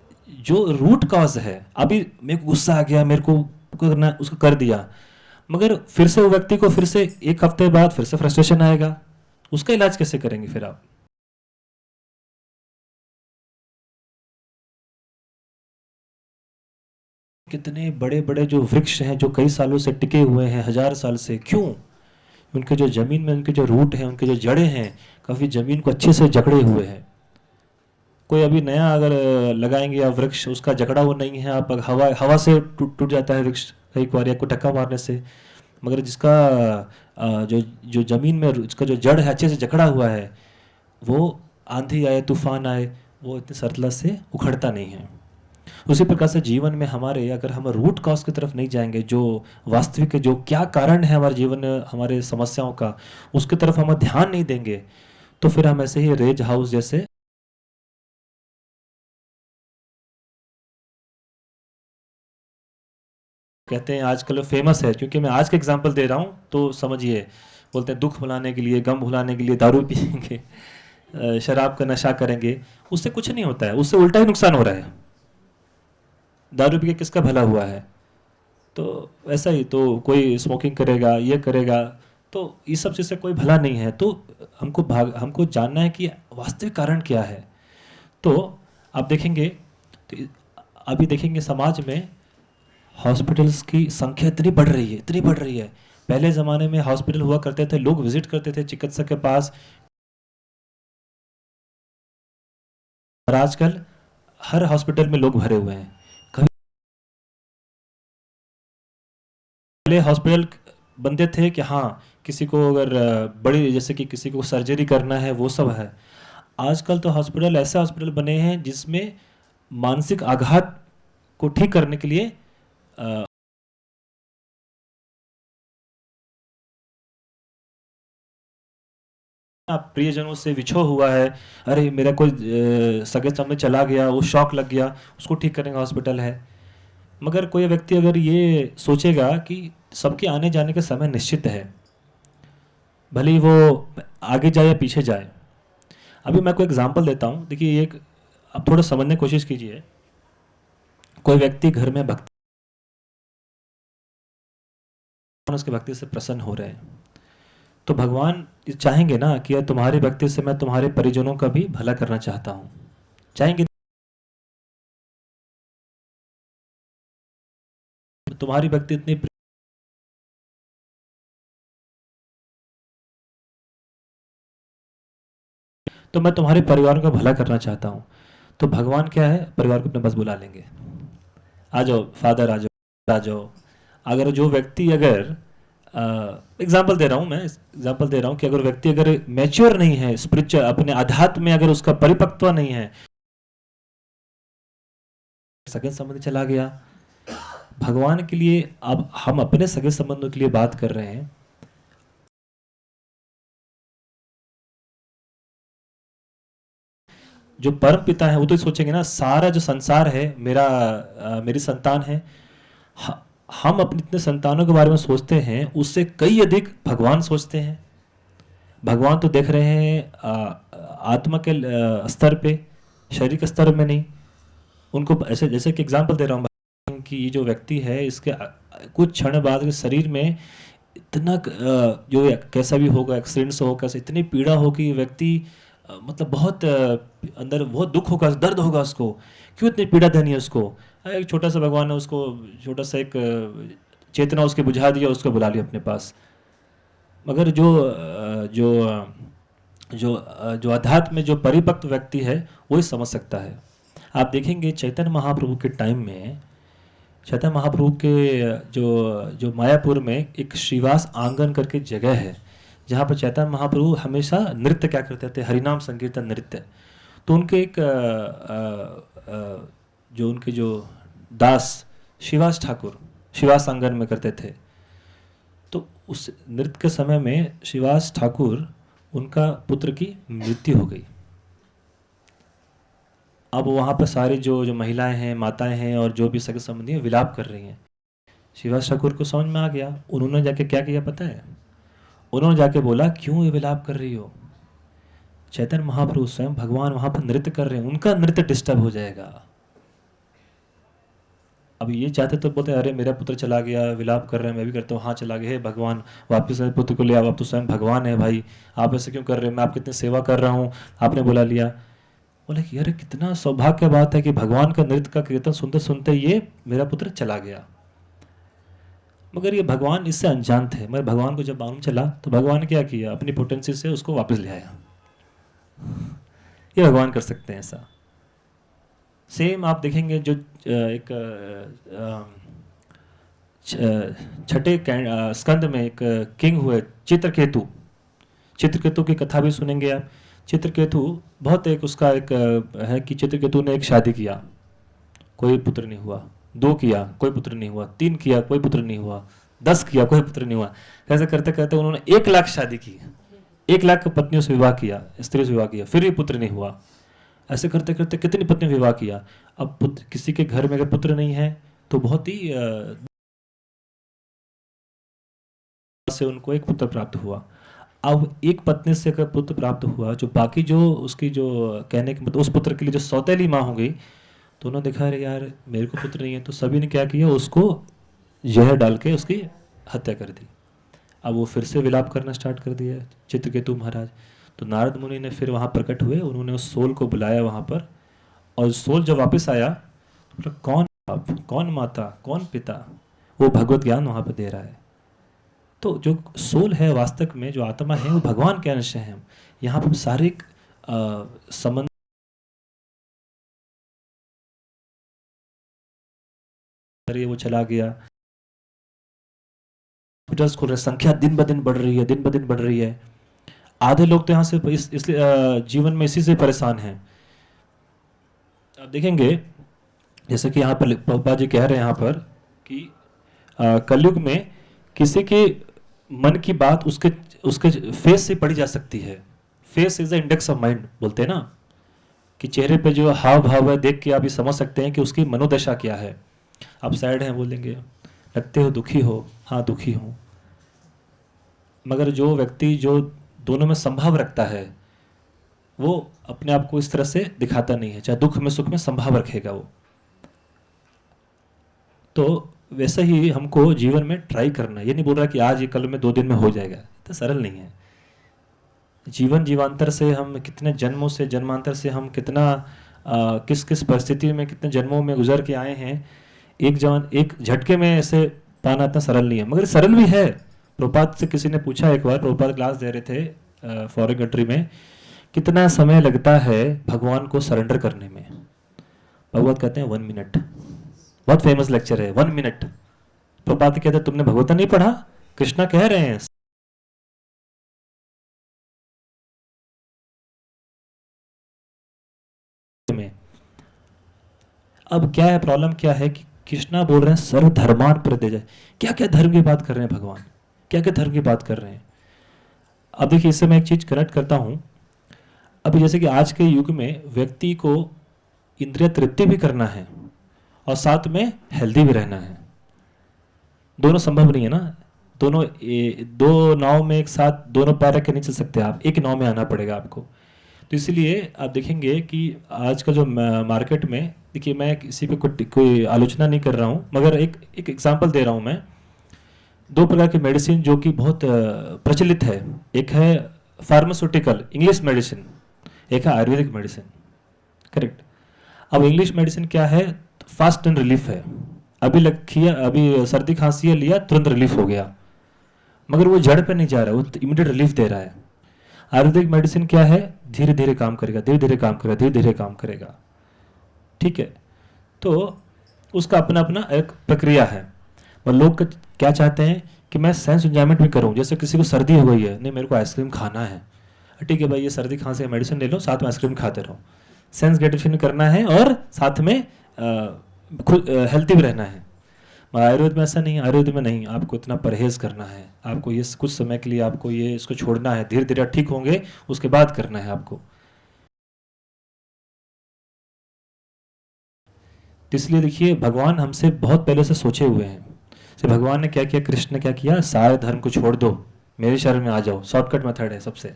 जो रूट कॉज है, अभी मेरे को गुस्सा आ गया, मेरे को करना, उसको कर दिया, मगर फिर से वो व्यक्ति को फिर से एक हफ्ते बाद फिर से फ्रस्ट्रेशन आएगा, उसका इलाज कैसे करेंगे फिर आप। कितने बड़े बड़े जो वृक्ष हैं जो कई सालों से टिके हुए हैं, 1000 साल से, क्यों? उनके जो जमीन में उनके जो रूट हैं, उनके जो जड़ें हैं, काफ़ी जमीन को अच्छे से जकड़े हुए हैं। कोई अभी नया अगर लगाएंगे आप वृक्ष, उसका जकड़ा वो नहीं है, आप हवा हवा से टूट टूट जाता है वृक्ष कई बार, या कोई धक्का मारने से। मगर जिसका जो जो जमीन में इसका जो जड़ है अच्छे से जकड़ा हुआ है, वो आंधी आए तूफान आए, वो इतनी सरलता से उखड़ता नहीं है। उसी प्रकार से जीवन में हमारे, अगर हम रूट कॉज की तरफ नहीं जाएंगे, जो वास्तविक जो क्या कारण है हमारे जीवन में हमारे समस्याओं का, उसकी तरफ हम ध्यान नहीं देंगे, तो फिर हम ऐसे ही रेज हाउस जैसे कहते हैं, आजकल फेमस है, क्योंकि मैं आज का एग्जांपल दे रहा हूँ तो समझिए। बोलते हैं दुख भुलाने के लिए, गम भुलाने के लिए दारू पियेंगे, शराब का नशा करेंगे, उससे कुछ नहीं होता है, उससे उल्टा ही नुकसान हो रहा है। दारू पी के किसका भला हुआ है? तो ऐसा ही, तो कोई स्मोकिंग करेगा, ये करेगा, तो इस सब चीज़ से कोई भला नहीं है। तो हमको जानना है कि वास्तविक कारण क्या है। तो आप देखेंगे, तो अभी देखेंगे समाज में हॉस्पिटल्स की संख्या इतनी बढ़ रही है, इतनी बढ़ रही है। पहले ज़माने में हॉस्पिटल हुआ करते थे, लोग विजिट करते थे चिकित्सक के पास, और आजकल हर हॉस्पिटल में लोग भरे हुए हैं। कभी पहले हॉस्पिटल बनते थे कि हाँ, किसी को अगर बड़ी, जैसे कि किसी को सर्जरी करना है, वो सब है। आजकल तो हॉस्पिटल ऐसे हॉस्पिटल बने हैं जिसमें मानसिक आघात को ठीक करने के लिए आप प्रियजनों से विछो हुआ है, अरे मेरा कोई सगे संबंधी चला गया, वो शौक लग गया, उसको ठीक करने का हॉस्पिटल है। मगर कोई व्यक्ति अगर ये सोचेगा कि सबके आने जाने का समय निश्चित है, भले ही वो आगे जाए या पीछे जाए। अभी मैं कोई एग्जांपल देता हूँ, देखिए एक, आप थोड़ा समझने की कोशिश कीजिए। कोई व्यक्ति घर में भक्ति, उसके भक्ति से प्रसन्न हो रहे हैं, तो भगवान चाहेंगे ना कि यार तुम्हारी भक्ति से मैं तुम्हारे परिजनों का भी भला करना चाहता हूँ, चाहेंगे तुम्हारी भक्ति इतनी तो मैं तुम्हारे परिवार का भला करना चाहता हूँ। तो भगवान क्या है, परिवार को अपने बस बुला लेंगे, आ जाओ फादर, आ जाओ, आ जाओ। अगर जो व्यक्ति अगर एग्जाम्पल दे रहा हूँ, मैं एग्जाम्पल दे रहा हूँ कि अगर व्यक्ति अगर मैच्योर नहीं है स्पिरिचुअल, अपने आध्यात्म में अगर उसका परिपक्व नहीं है, सगे संबंध चला गया भगवान के लिए। अब हम अपने सगे संबंधों के लिए बात कर रहे हैं। जो परम पिता है वो तो सोचेंगे ना, सारा जो संसार है मेरा मेरी संतान है। हम अपने इतने संतानों के बारे में सोचते हैं, उससे कई अधिक भगवान सोचते हैं। भगवान तो देख रहे हैं आत्मा के स्तर पे, शरीर के स्तर में नहीं। उनको ऐसे, जैसे कि एग्जांपल दे रहा हूँ कि ये जो व्यक्ति है इसके कुछ क्षण बाद के शरीर में इतना जो कैसा भी होगा, एक्सीडेंट से होगा, इतनी पीड़ा होगी, व्यक्ति मतलब बहुत अंदर बहुत दुख होगा, दर्द होगा उसको, क्यों इतनी पीड़ा देनी है उसको। एक छोटा सा भगवान ने उसको छोटा सा एक चेतना उसके बुझा दिया, उसको बुला लिया अपने पास। मगर जो जो जो अध्यात्म में जो परिपक्व व्यक्ति है वही समझ सकता है। आप देखेंगे चैतन्य महाप्रभु के टाइम में, चैतन्य महाप्रभु के जो मायापुर में एक श्रीवास आंगन करके जगह है, जहाँ पर चैतन्य महाप्रभु हमेशा नृत्य क्या करते थे, हरिनाम संकीर्तन नृत्य। तो उनके एक जो उनके जो दास शिवास ठाकुर शिवास आंगन में करते थे। तो उस नृत्य के समय में शिवास ठाकुर, उनका पुत्र की मृत्यु हो गई। अब वहाँ पर सारी जो महिलाएं हैं, माताएं हैं और जो भी सगे संबंधी हैं विलाप कर रही हैं। शिवास ठाकुर को समझ में आ गया, उन्होंने जाके क्या किया पता है? उन्होंने जाके बोला, क्यों ये विलाप कर रही हो? चैतन्य महाप्रभु स्वयं भगवान वहां पर नृत्य कर रहे हैं, उनका नृत्य डिस्टर्ब हो जाएगा। अब ये चाहते तो बोलते अरे मेरा पुत्र चला गया, विलाप कर रहे हैं, मैं भी करता हूँ, हाँ चला गया, हे भगवान वापस मेरे पुत्र को ले आओ, आप तो स्वयं भगवान है भाई, आप ऐसे क्यों कर रहे हैं, मैं आपकी इतनी सेवा कर रहा हूँ, आपने बुला लिया। बोले कि अरे कितना सौभाग्य की बात है कि भगवान का नृत्य का कीर्तन सुनते सुनते ये मेरा पुत्र चला गया। मगर ये भगवान इससे अनजान थे। मगर भगवान को जब मालूम चला तो भगवान ने क्या किया, अपनी पोटेंसी से उसको वापस ले आया। ये भगवान कर सकते हैं ऐसा। सेम आप देखेंगे जो एक छठे स्कंद में एक किंग हुए चित्रकेतु, चित्रकेतु की कथा भी सुनेंगे आप। चित्रकेतु बहुत एक उसका एक है कि चित्रकेतु ने एक शादी किया, कोई पुत्र नहीं हुआ, 2 किया कोई पुत्र नहीं हुआ, 3 किया कोई पुत्र नहीं हुआ, 10 किया कोई पुत्र नहीं हुआ। ऐसे करते करते उन्होंने 1 लाख शादी की, 1 लाख पत्नियों से विवाह किया, स्त्री से विवाह किया, फिर भी पुत्र नहीं हुआ। ऐसे करते करते कितनी पत्नी विवाह किया। अब पुत्र, किसी के घर में अगर पुत्र नहीं है तो बहुत ही से उनको एक पुत्र प्राप्त हुआ। अब एक पत्नी से अगर पुत्र प्राप्त हुआ, जो बाकी जो उसकी जो कहने के मतलब उस पुत्र के लिए जो सौतेली माँ हो गई, तो उन्होंने देखा अरे यार मेरे को पुत्र नहीं है, तो सभी ने क्या किया, उसको जहर डाल के उसकी हत्या कर दी। अब वो फिर से विलाप करना स्टार्ट कर दिया चित्रकेतु महाराज। तो नारद मुनि ने फिर वहाँ प्रकट हुए, उन्होंने उस सोल को बुलाया वहाँ पर, और सोल जब वापस आया तो कौन बाप, कौन माता, कौन पिता, वो भगवत ज्ञान वहाँ पर दे रहा है। तो जो सोल है वास्तव में, जो आत्मा है, वो भगवान के अंश है। यहाँ पर शारीरिक संबंध वो चला गया, हॉस्पिटल्स खुल रहे, संख्या दिन ब दिन बढ़ रही है, दिन ब दिन बढ़ रही है। आधे लोग तो यहाँ से इसलिए जीवन में इसी से परेशान हैं। आप देखेंगे जैसे कि यहाँ पर प्रभुपाद जी कह रहे हैं यहाँ पर कि कलयुग में किसी के मन की बात उसके उसके फेस से पढ़ी जा सकती है। Face is the index of mind, बोलते हैं ना, कि चेहरे पे जो हाव भाव है देख के आप ये समझ सकते हैं कि उसकी मनोदशा क्या है। आप सैड हैं बोलेंगे, लगते हो दुखी हो, हाँ दुखी हूँ। मगर जो व्यक्ति जो दोनों में संभाव रखता है वो अपने आप को इस तरह से दिखाता नहीं है, चाहे दुख में सुख में संभाव रखेगा वो। तो वैसे ही हमको जीवन में ट्राई करना है। ये नहीं बोल रहा कि आज ये कल में 2 दिन में हो जाएगा, तो सरल नहीं है। जीवन जीवांतर से हम कितने जन्मों से जन्मांतर से हम कितना किस किस परिस्थिति में कितने जन्मों में गुजर के आए हैं, एक झटके में ऐसे पाना इतना सरल नहीं है। मगर सरल भी है। प्रभुपाद से किसी ने पूछा एक बार, प्रभुपाद क्लास दे रहे थे फॉरेन कंट्री में, कितना समय लगता है भगवान को सरेंडर करने में? भगवत कहते हैं 1 मिनट। बहुत फेमस लेक्चर है, 1 मिनट। प्रभुपाद कहते हैं तुमने भगवता नहीं पढ़ा, कृष्णा कह रहे हैं में। अब क्या है, प्रॉब्लम क्या है कि कृष्णा बोल रहे हैं सर्वधर्मान परित्यज्य। क्या क्या धर्म की बात कर रहे हैं भगवान, क्या क्या धर्म की बात कर रहे हैं। अब देखिए, इससे मैं एक चीज कनेक्ट करता हूं। अभी जैसे कि आज के युग में व्यक्ति को इंद्रिय तृप्ति भी करना है और साथ में हेल्दी भी रहना है। दोनों संभव नहीं है ना। दोनों दो नाव में एक साथ दोनों पैर रख के नहीं चल सकते आप, एक नाव में आना पड़ेगा आपको। तो इसलिए आप देखेंगे कि आज का जो मार्केट में, देखिए मैं किसी पे कोई आलोचना नहीं कर रहा हूँ, मगर एक एक एग्जांपल दे रहा हूँ मैं। दो प्रकार की मेडिसिन जो कि बहुत प्रचलित है, एक है फार्मास्यूटिकल इंग्लिश मेडिसिन, एक है आयुर्वेदिक मेडिसिन, करेक्ट। अब इंग्लिश मेडिसिन क्या है, फास्ट एंड रिलीफ है। अभी लखिया, अभी सर्दी खांसी है, लिया तुरंत रिलीफ हो गया, मगर वो जड़ पे नहीं जा रहा है, वो इमीडिएट रिलीफ दे रहा है। आयुर्वेदिक मेडिसिन क्या है, धीरे धीरे काम करेगा, धीरे धीरे काम करेगा, धीरे धीरे काम करेगा, ठीक है। तो उसका अपना अपना एक प्रक्रिया है। और लोग क्या चाहते हैं कि मैं सेंस एंजॉयमेंट भी करूं। जैसे किसी को सर्दी हो गई है, नहीं मेरे को आइसक्रीम खाना है, ठीक है भाई ये सर्दी खांसी का मेडिसिन ले लो, साथ में आइसक्रीम खाते रहो। सेंस ग्रेटिफिकेशन करना है और साथ में खुद हेल्थी भी रहना है। मगर आयुर्वेद में ऐसा नहीं है। आयुर्वेद में नहीं, आपको इतना परहेज करना है, आपको ये कुछ समय के लिए आपको ये इसको छोड़ना है, धीरे धीरे ठीक होंगे उसके बाद करना है आपको। इसलिए देखिए, भगवान हमसे बहुत पहले से सोचे हुए हैं। तो भगवान ने क्या किया, कृष्ण ने क्या किया, सारे धर्म को छोड़ दो, मेरे शरण में आ जाओ। शॉर्टकट मेथड है सबसे,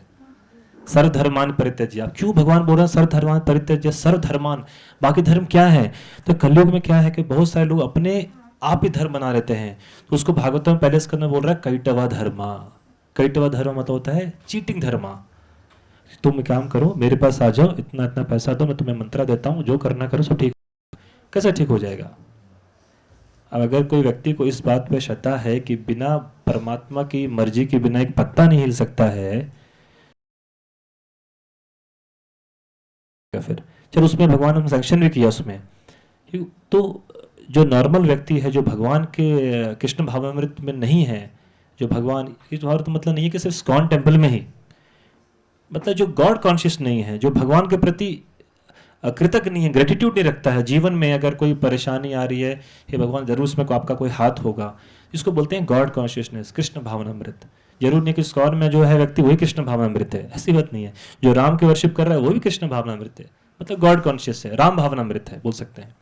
सर्वधर्मान परित्यज्य। आप क्यों भगवान बोल रहे हैं सर्वधर्मान परित्यज्य, सर्वधर्मान, बाकी धर्म क्या है। तो कलयुग में क्या है कि बहुत सारे लोग अपने आप ही धर्म बना लेते हैं। तो उसको भागवत में पहले स्कंद में बोल रहा है कैटवा धर्मा। कैटवा धर्म मतलब होता है चीटिंग धर्मा। तुम एक काम करो, मेरे पास आ जाओ, इतना इतना पैसा दो, मैं तुम्हें मंत्रा देता हूँ, जो करना करो सब ठीक। कैसे ठीक हो जाएगा। अब अगर कोई व्यक्ति को इस बात पे श्रद्धा है कि बिना परमात्मा की मर्जी के बिना एक पत्ता नहीं हिल सकता है, फिर चलो उसमें भगवान ने सैंक्शन भी किया उसमें। तो जो नॉर्मल व्यक्ति है, जो भगवान के कृष्ण भावामृत में नहीं है, जो भगवान कृष्ण भावामृत मतलब नहीं है कि सिर्फ स्कॉन टेम्पल में ही, मतलब जो गॉड कॉन्शियस नहीं है, जो भगवान के प्रति कृतज्ञ नहीं है, ग्रेटिट्यूड नहीं रखता है जीवन में। अगर कोई परेशानी आ रही है, हे भगवान जरूर उसमें आपका कोई हाथ होगा, इसको बोलते हैं गॉड कॉन्शियसनेस, कृष्ण भावनामृत। जरूर नहीं कि स्कॉन में जो है व्यक्ति वही कृष्ण भावनामृत है, ऐसी बात नहीं है। जो राम की वर्शिप कर रहा है वो भी कृष्ण भावनामृत है, मतलब गॉड कॉन्शियस है, राम भावनामृत है बोल सकते हैं।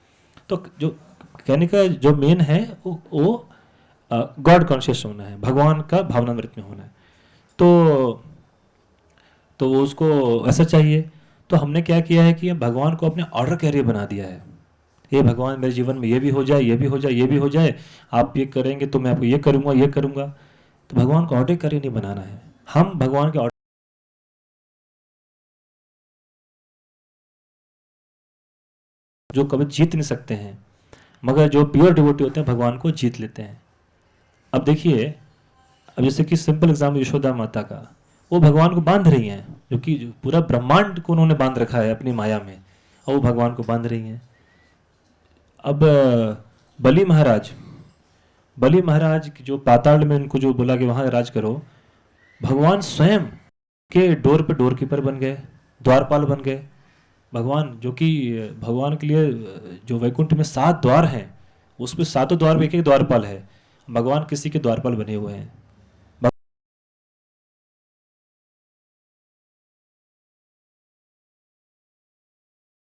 तो जो कहने का जो मेन है वो गॉड कॉन्शियस होना है, भगवान का भावनामृत में होना है। तो उसको ऐसा चाहिए। तो हमने क्या किया है कि भगवान को अपने ऑर्डर कैरियर बना दिया है। ये भगवान मेरे जीवन में ये भी हो जाए, ये भी हो जाए, ये भी हो जाए, आप ये करेंगे तो मैं आपको ये करूंगा, ये करूंगा। तो भगवान को ऑर्डर कैरियर नहीं बनाना है, हम भगवान के ऑर्डर जो कभी जीत नहीं सकते हैं, मगर जो प्योर डिवोटी होते हैं भगवान को जीत लेते हैं। अब देखिए, अब जैसे कि सिंपल एग्जाम्पल यशोदा माता का, वो भगवान को बांध रही हैं, जो कि पूरा ब्रह्मांड को उन्होंने बांध रखा है अपनी माया में, और वो भगवान को बांध रही हैं। अब बलि महाराज, बलि महाराज जो पाताल में उनको जो बोला कि वहां राज करो, भगवान स्वयं के डोर पे डोर कीपर बन गए, द्वारपाल बन गए। भगवान जो कि भगवान के लिए जो वैकुंठ में 7 द्वार हैं, उसमें सातों द्वार में एक एक द्वारपाल है। भगवान किसी के द्वारपाल बने हुए हैं।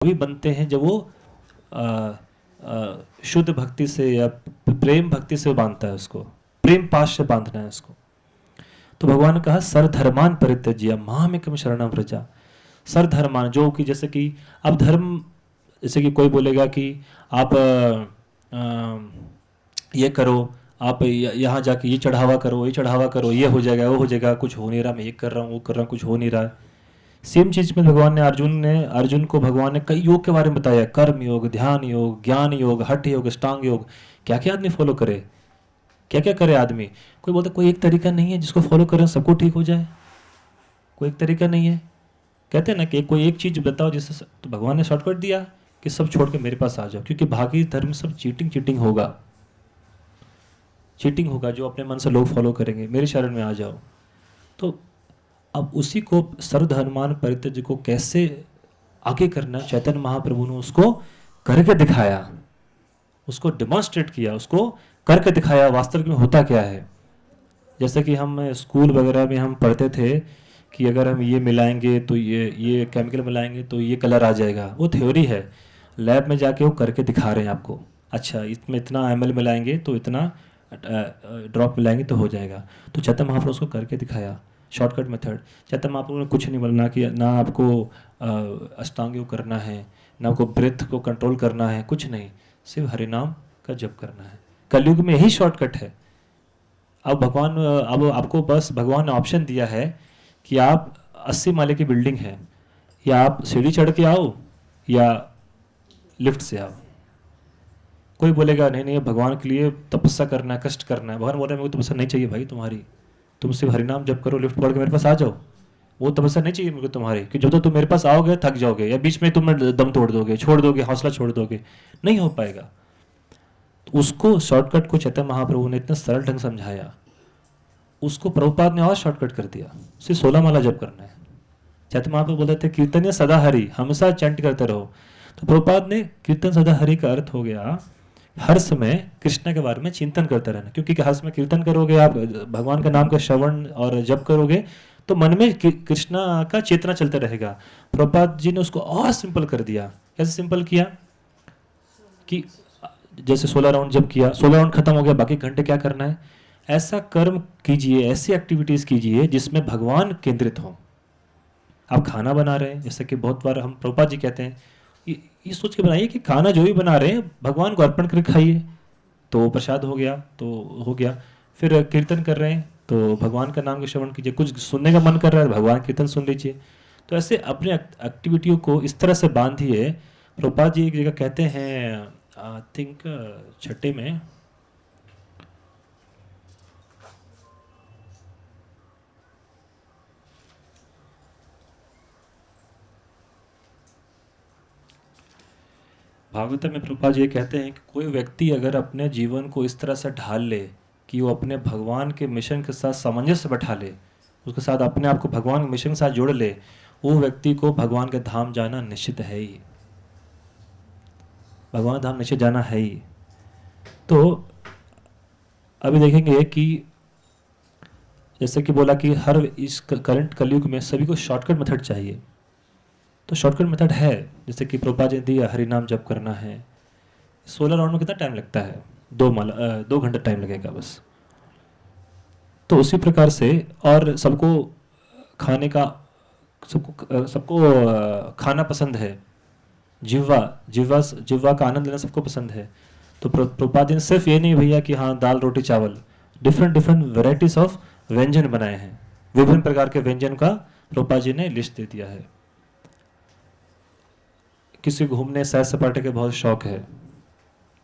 भी बनते हैं जब वो शुद्ध भक्ति से या प्रेम भक्ति से बांधता है, उसको प्रेम पाश से बांधना है उसको। तो भगवान ने कहा सर्वधर्मान परित्यज्य मामेकम शरणम व्रजा। सर्वधर्मान जो कि जैसे कि अब धर्म, जैसे कि कोई बोलेगा कि आप ये करो, आप यहाँ जाके ये चढ़ावा करो, ये चढ़ावा करो, ये हो जाएगा, वो हो जाएगा, कुछ हो नहीं रहा, मैं ये कर रहा हूँ, वो कर रहा हूँ, कुछ हो नहीं रहा है। सेम चीज में भगवान ने अर्जुन को भगवान ने कई योग के बारे में बताया, कर्म योग, ध्यान योग, ज्ञान योग, हठ योग, अष्टांग योग। क्या क्या आदमी फॉलो करे, क्या क्या करे आदमी। कोई बोलता कोई एक तरीका नहीं है जिसको फॉलो करें सबको ठीक हो जाए, कोई एक तरीका नहीं है। कहते हैं ना कि कोई एक चीज बताओ जिससे, तो भगवान ने शॉर्टकट दिया कि सब छोड़ के मेरे पास आ जाओ, क्योंकि बाकी धर्म सब चीटिंग चीटिंग होगा, चीटिंग होगा, जो अपने मन से लोग फॉलो करेंगे, मेरे शरण में आ जाओ। तो अब उसी को सर्वधर्मान परित्यज्य को कैसे आगे करना, चैतन्य महाप्रभु ने उसको करके दिखाया, उसको डिमॉन्स्ट्रेट किया, उसको करके दिखाया वास्तविक में होता क्या है। जैसे कि हम स्कूल वगैरह में हम पढ़ते थे कि अगर हम ये मिलाएंगे तो ये केमिकल मिलाएंगे तो ये कलर आ जाएगा, वो थ्योरी है। लैब में जाके वो करके दिखा रहे हैं आपको, अच्छा इसमें इतना ml मिलाएंगे तो इतना ड्रॉप मिलाएंगे तो हो जाएगा। तो चैतन्य महाप्रभु उसको करके दिखाया, शॉर्टकट मेथड। चैतन्य महाप्रभु ने कुछ नहीं बोलना कि ना आपको अष्टांग योग करना है, ना आपको ब्रेथ को कंट्रोल करना है, कुछ नहीं, सिर्फ हरिनाम का जप करना है। कलयुग में यही शॉर्टकट है। अब आपको बस भगवान ने ऑप्शन दिया है कि आप 80 माले की बिल्डिंग है, या आप सीढ़ी चढ़ के आओ या लिफ्ट से आओ। कोई बोलेगा नहीं नहीं भगवान के लिए तपस्या करना है, कष्ट करना है। भगवान बोल रहे हैं मेरे को तपस्या नहीं चाहिए भाई तुम्हारी, तुम सिर्फ हरिनाम जप करो, लिफ्ट पढ़ के मेरे पास आ जाओ, वो तपस्या नहीं चाहिए मेरे को तुम्हारी, कि जब तक तुम मेरे पास आओगे थक जाओगे, या बीच में तुम दम तोड़ दोगे, छोड़ दोगे, हौसला छोड़ दोगे, नहीं हो पाएगा। तो उसको शॉर्टकट को चैतन्य महाप्रभु ने इतना सरल ढंग समझाया, उसको प्रभुपाद ने और शॉर्टकट कर दिया, सिर्फ 16 माला जप करना है। चैतन्य महाप्रभु बोलते थे कीर्तन सदा हरि, हमेशा चैंट करते रहो। तो प्रभुपाद ने कीर्तन सदा हरि का अर्थ हो गया हर समय कृष्ण के बारे में चिंतन करते रहना, क्योंकि हर समय कीर्तन करोगे आप, भगवान का नाम का श्रवण और जप करोगे तो मन में कृष्णा का चेतना चलता रहेगा। प्रभुपाद जी ने उसको और सिंपल कर दिया। कैसे सिंपल किया कि जैसे 16 राउंड जब किया, 16 राउंड खत्म हो गया, बाकी घंटे क्या करना है, ऐसा कर्म कीजिए, ऐसी एक्टिविटीज कीजिए जिसमें भगवान केंद्रित हो। आप खाना बना रहे हैं, जैसे कि बहुत बार हम प्रभुपाद जी कहते हैं ये सोच के बनाइए कि खाना जो भी बना रहे हैं भगवान को अर्पण करके खाइए, तो प्रसाद हो गया तो हो गया। फिर कीर्तन कर रहे हैं तो भगवान का नाम का श्रवण कीजिए, कुछ सुनने का मन कर रहा है भगवान कीर्तन सुन लीजिए। तो ऐसे अपने एक्टिविटियों को इस तरह से बांधिए। प्रभुपाद जी एक जगह कहते हैं, आई थिंक छठे में, भागवत में प्रभुपाद जी कहते हैं कि कोई व्यक्ति अगर अपने जीवन को इस तरह से ढाल ले कि वो अपने भगवान के मिशन के साथ सामंजस्य बैठा ले, उसके साथ अपने आप को भगवान के मिशन के साथ जोड़ ले, वो व्यक्ति को भगवान के धाम जाना निश्चित है ही, भगवान धाम निश्चित जाना है ही। तो अभी देखेंगे कि जैसे कि बोला कि हर इस करंट कलयुग में सभी को शॉर्टकट मेथड चाहिए, तो शॉर्टकट मेथड है जैसे कि प्रभुपाद जी दिया, हरिनाम जप करना है। 16 राउंड में कितना टाइम लगता है, 2 घंटे टाइम लगेगा बस। तो उसी प्रकार से, और सबको खाने का, सबको खाना पसंद है, जिह्वा का आनंद लेना सबको पसंद है। तो प्रभुपाद जी ने सिर्फ ये नहीं भैया कि हाँ दाल रोटी चावल, डिफरेंट वेराइटीज ऑफ व्यंजन बनाए हैं, विभिन्न प्रकार के व्यंजन का प्रभुपाद जी ने लिस्ट दे दिया है। किसी घूमने सैर सपाटे के बहुत शौक है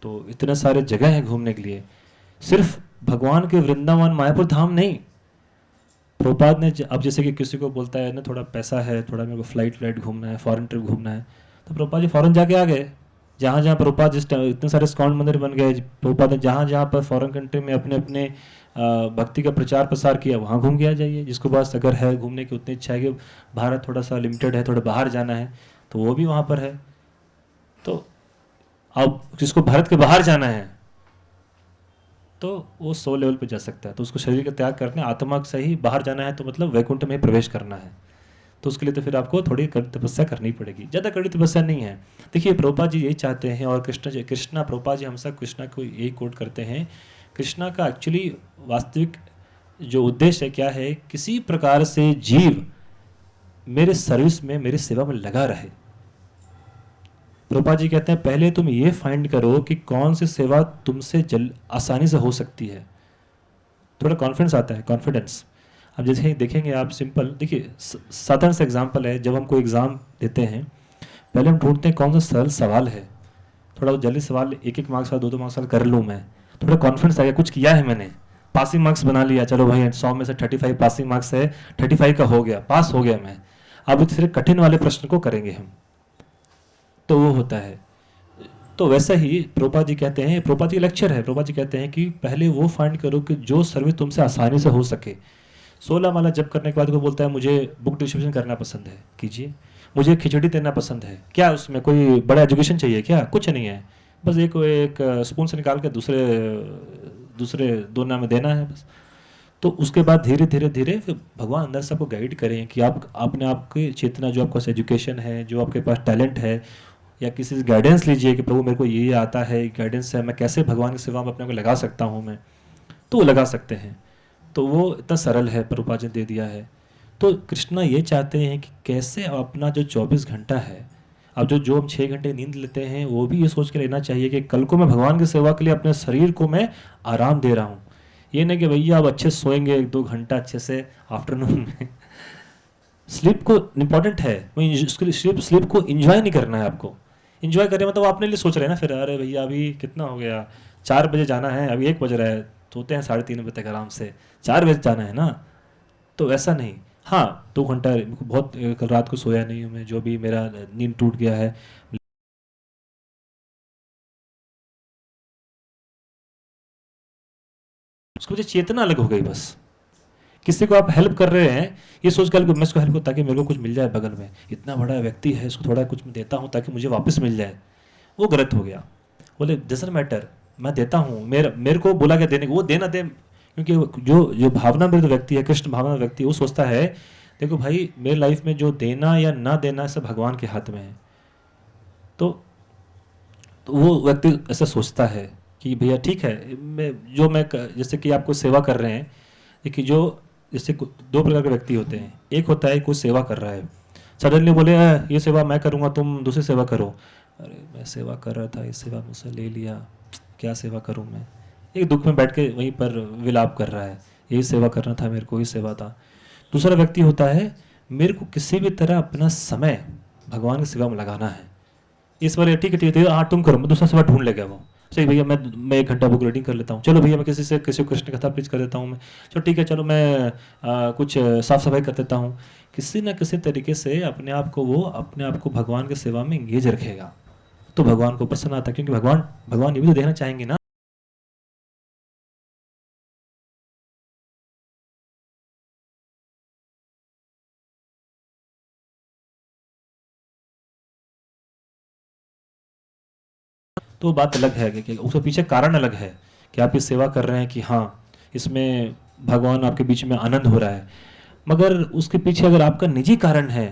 तो इतने सारे जगह हैं घूमने के लिए, सिर्फ भगवान के वृंदावन मायापुर धाम नहीं। प्रभुपाद ने अब जैसे कि किसी को बोलता है ना थोड़ा पैसा है, थोड़ा मेरे को फ्लाइट घूमना है, फॉरेन ट्रिप घूमना है, तो प्रभुपाद जी फॉरेन जाके आ गए। जहाँ जहाँ प्रभुपाद जिस टाइम इतने सारे स्कॉन मंदिर बन गए, प्रभुपाद ने जहाँ जहाँ पर फॉरेन कंट्री में अपने अपने भक्ति का प्रचार प्रसार किया, वहाँ घूम के आ जाइए। जिसको पास अगर है घूमने की उतनी इच्छा है कि भारत थोड़ा सा लिमिटेड है, थोड़ा बाहर जाना है, तो वो भी वहाँ पर है। तो अब जिसको भारत के बाहर जाना है तो वो 100 लेवल पे जा सकता है, तो उसको शरीर का त्याग करना है, आत्मा से ही बाहर जाना है, तो मतलब वैकुंठ में प्रवेश करना है। तो उसके लिए तो फिर आपको थोड़ी तपस्या करनी पड़ेगी, ज़्यादा कड़ी तपस्या नहीं है। देखिए प्रभुपाद जी यही चाहते हैं, और कृष्णा प्रभुपाद जी हम सब कृष्णा को यही कोट करते हैं। कृष्णा का एक्चुअली वास्तविक जो उद्देश्य है क्या है, किसी प्रकार से जीव मेरे सर्विस में, मेरी सेवा में लगा रहे। प्रभुपाद जी कहते हैं पहले तुम ये फाइंड करो कि कौन सी सेवा तुमसे आसानी से हो सकती है, थोड़ा कॉन्फिडेंस आता है, कॉन्फिडेंस। अब जैसे देखेंगे आप, सिंपल देखिए, साधारण सा एग्जांपल है, जब हम कोई एग्जाम देते हैं पहले हम ढूंढते हैं कौन सा सरल सवाल है, थोड़ा जल्दी सवाल 1-1 मार्क्स का 2-2 मार्क्स का कर लूँ मैं, थोड़ा कॉन्फिडेंस आ गया, कुछ किया है मैंने, पासिंग मार्क्स बना लिया, चलो भाई 100 में से 35 पासिंग मार्क्स है, 35 का हो गया, पास हो गया मैं। अब दूसरे कठिन वाले प्रश्न को करेंगे हम, तो वो होता है तो वैसा ही प्रभुपाद जी कहते हैं, प्रभुपाद जी लेक्चर है, प्रभुपाद जी कहते हैं कि पहले वो फाइंड करो कि जो सर्विस तुमसे आसानी से हो सके। 16 माला जप करने के बाद कोई बोलता है मुझे बुक डिस्ट्रीब्यूशन करना पसंद है, कीजिए। मुझे खिचड़ी देना पसंद है, क्या उसमें कोई बड़ा एजुकेशन चाहिए क्या? कुछ नहीं है, बस एक एक स्पून से निकाल के दूसरे दूसरे दोना में देना है बस। तो उसके बाद धीरे धीरे धीरे फिर भगवान अंदर से आपको गाइड करें कि आप अपने आप की चेतना, जो आपका एजुकेशन है, जो आपके पास टैलेंट है, या किसी से गाइडेंस लीजिए कि प्रभु मेरे को ये आता है, गाइडेंस है, मैं कैसे भगवान की सेवा में अपने को लगा सकता हूँ मैं, तो वो लगा सकते हैं। तो वो इतना सरल है, प्रभुपाद जी ने दे दिया है। तो कृष्णा ये चाहते हैं कि कैसे अपना जो 24 घंटा है, अब जो जो हम 6 घंटे नींद लेते हैं, वो भी ये सोच के लेना चाहिए कि कल को मैं भगवान की सेवा के लिए अपने शरीर को मैं आराम दे रहा हूँ। ये नहीं कि भैया आप अच्छे सोएंगे 1-2 घंटा अच्छे से आफ्टरनून में। स्लीप को इम्पॉर्टेंट है, उसके लिए स्लीप को इंजॉय नहीं करना है आपको। इंजॉय करें मतलब अपने लिए सोच रहे हैं ना, फिर अरे भैया अभी कितना हो गया, 4 बजे जाना है, अभी 1 बज रहा है, सोते हैं 3:30 बजे तक आराम से, 4 बजे जाना है ना। तो ऐसा नहीं। हाँ, 2 घंटा बहुत, कल रात को सोया नहीं हूँ मैं, जो भी मेरा नींद टूट गया है, उसकी वजह चेतना अलग हो गई बस। किसी को आप हेल्प कर रहे हैं, ये सोच कर मैं इसको हेल्प करूँ ताकि मेरे को कुछ मिल जाए, बगल में इतना बड़ा व्यक्ति है, इसको थोड़ा कुछ मैं देता हूँ ताकि मुझे वापस मिल जाए, वो गलत हो गया। बोले डजंट मैटर, मैं देता हूँ, मेरे को बोला गया देने को, वो देना दे। क्योंकि जो जो भावना में जो व्यक्ति है, कृष्ण भावना व्यक्ति, वो सोचता है देखो भाई मेरे लाइफ में जो देना या ना देना सब भगवान के हाथ में है। तो, तो वो व्यक्ति ऐसा सोचता है कि भैया ठीक है, जैसे कि आपको सेवा कर रहे हैं कि जो, जैसे 2 प्रकार के व्यक्ति होते हैं। एक होता है कोई सेवा कर रहा है, सडनली बोले ये सेवा मैं करूँगा तुम दूसरी सेवा करो। अरे मैं सेवा कर रहा था, ये सेवा मुझसे ले लिया, क्या सेवा करूँ मैं। एक दुख में बैठ के वहीं पर विलाप कर रहा है, यही सेवा करना था मेरे को, ही सेवा था। दूसरा व्यक्ति होता है मेरे को किसी भी तरह अपना समय भगवान की सेवा में लगाना है। इस बार ठीक है ठीक है, हाँ तुम करो, मैं दूसरा सेवा ढूंढ लेगा वो। सही भैया, मैं 1 घंटा बुक रीडिंग कर लेता हूँ, चलो भैया मैं किसी को कृष्ण कथा प्लीज कर देता हूँ मैं, चलो ठीक है, चलो मैं कुछ साफ सफाई कर देता हूँ। किसी ना किसी तरीके से अपने आप को वो अपने आप को भगवान की सेवा में इंगेज रखेगा, तो भगवान को पसंद आता है। क्योंकि भगवान भगवान ये भी तो देखना चाहेंगे ना। तो बात अलग है कि उसके पीछे कारण अलग है कि आप ये सेवा कर रहे हैं कि हाँ इसमें भगवान आपके बीच में आनंद हो रहा है। मगर उसके पीछे अगर आपका निजी कारण है,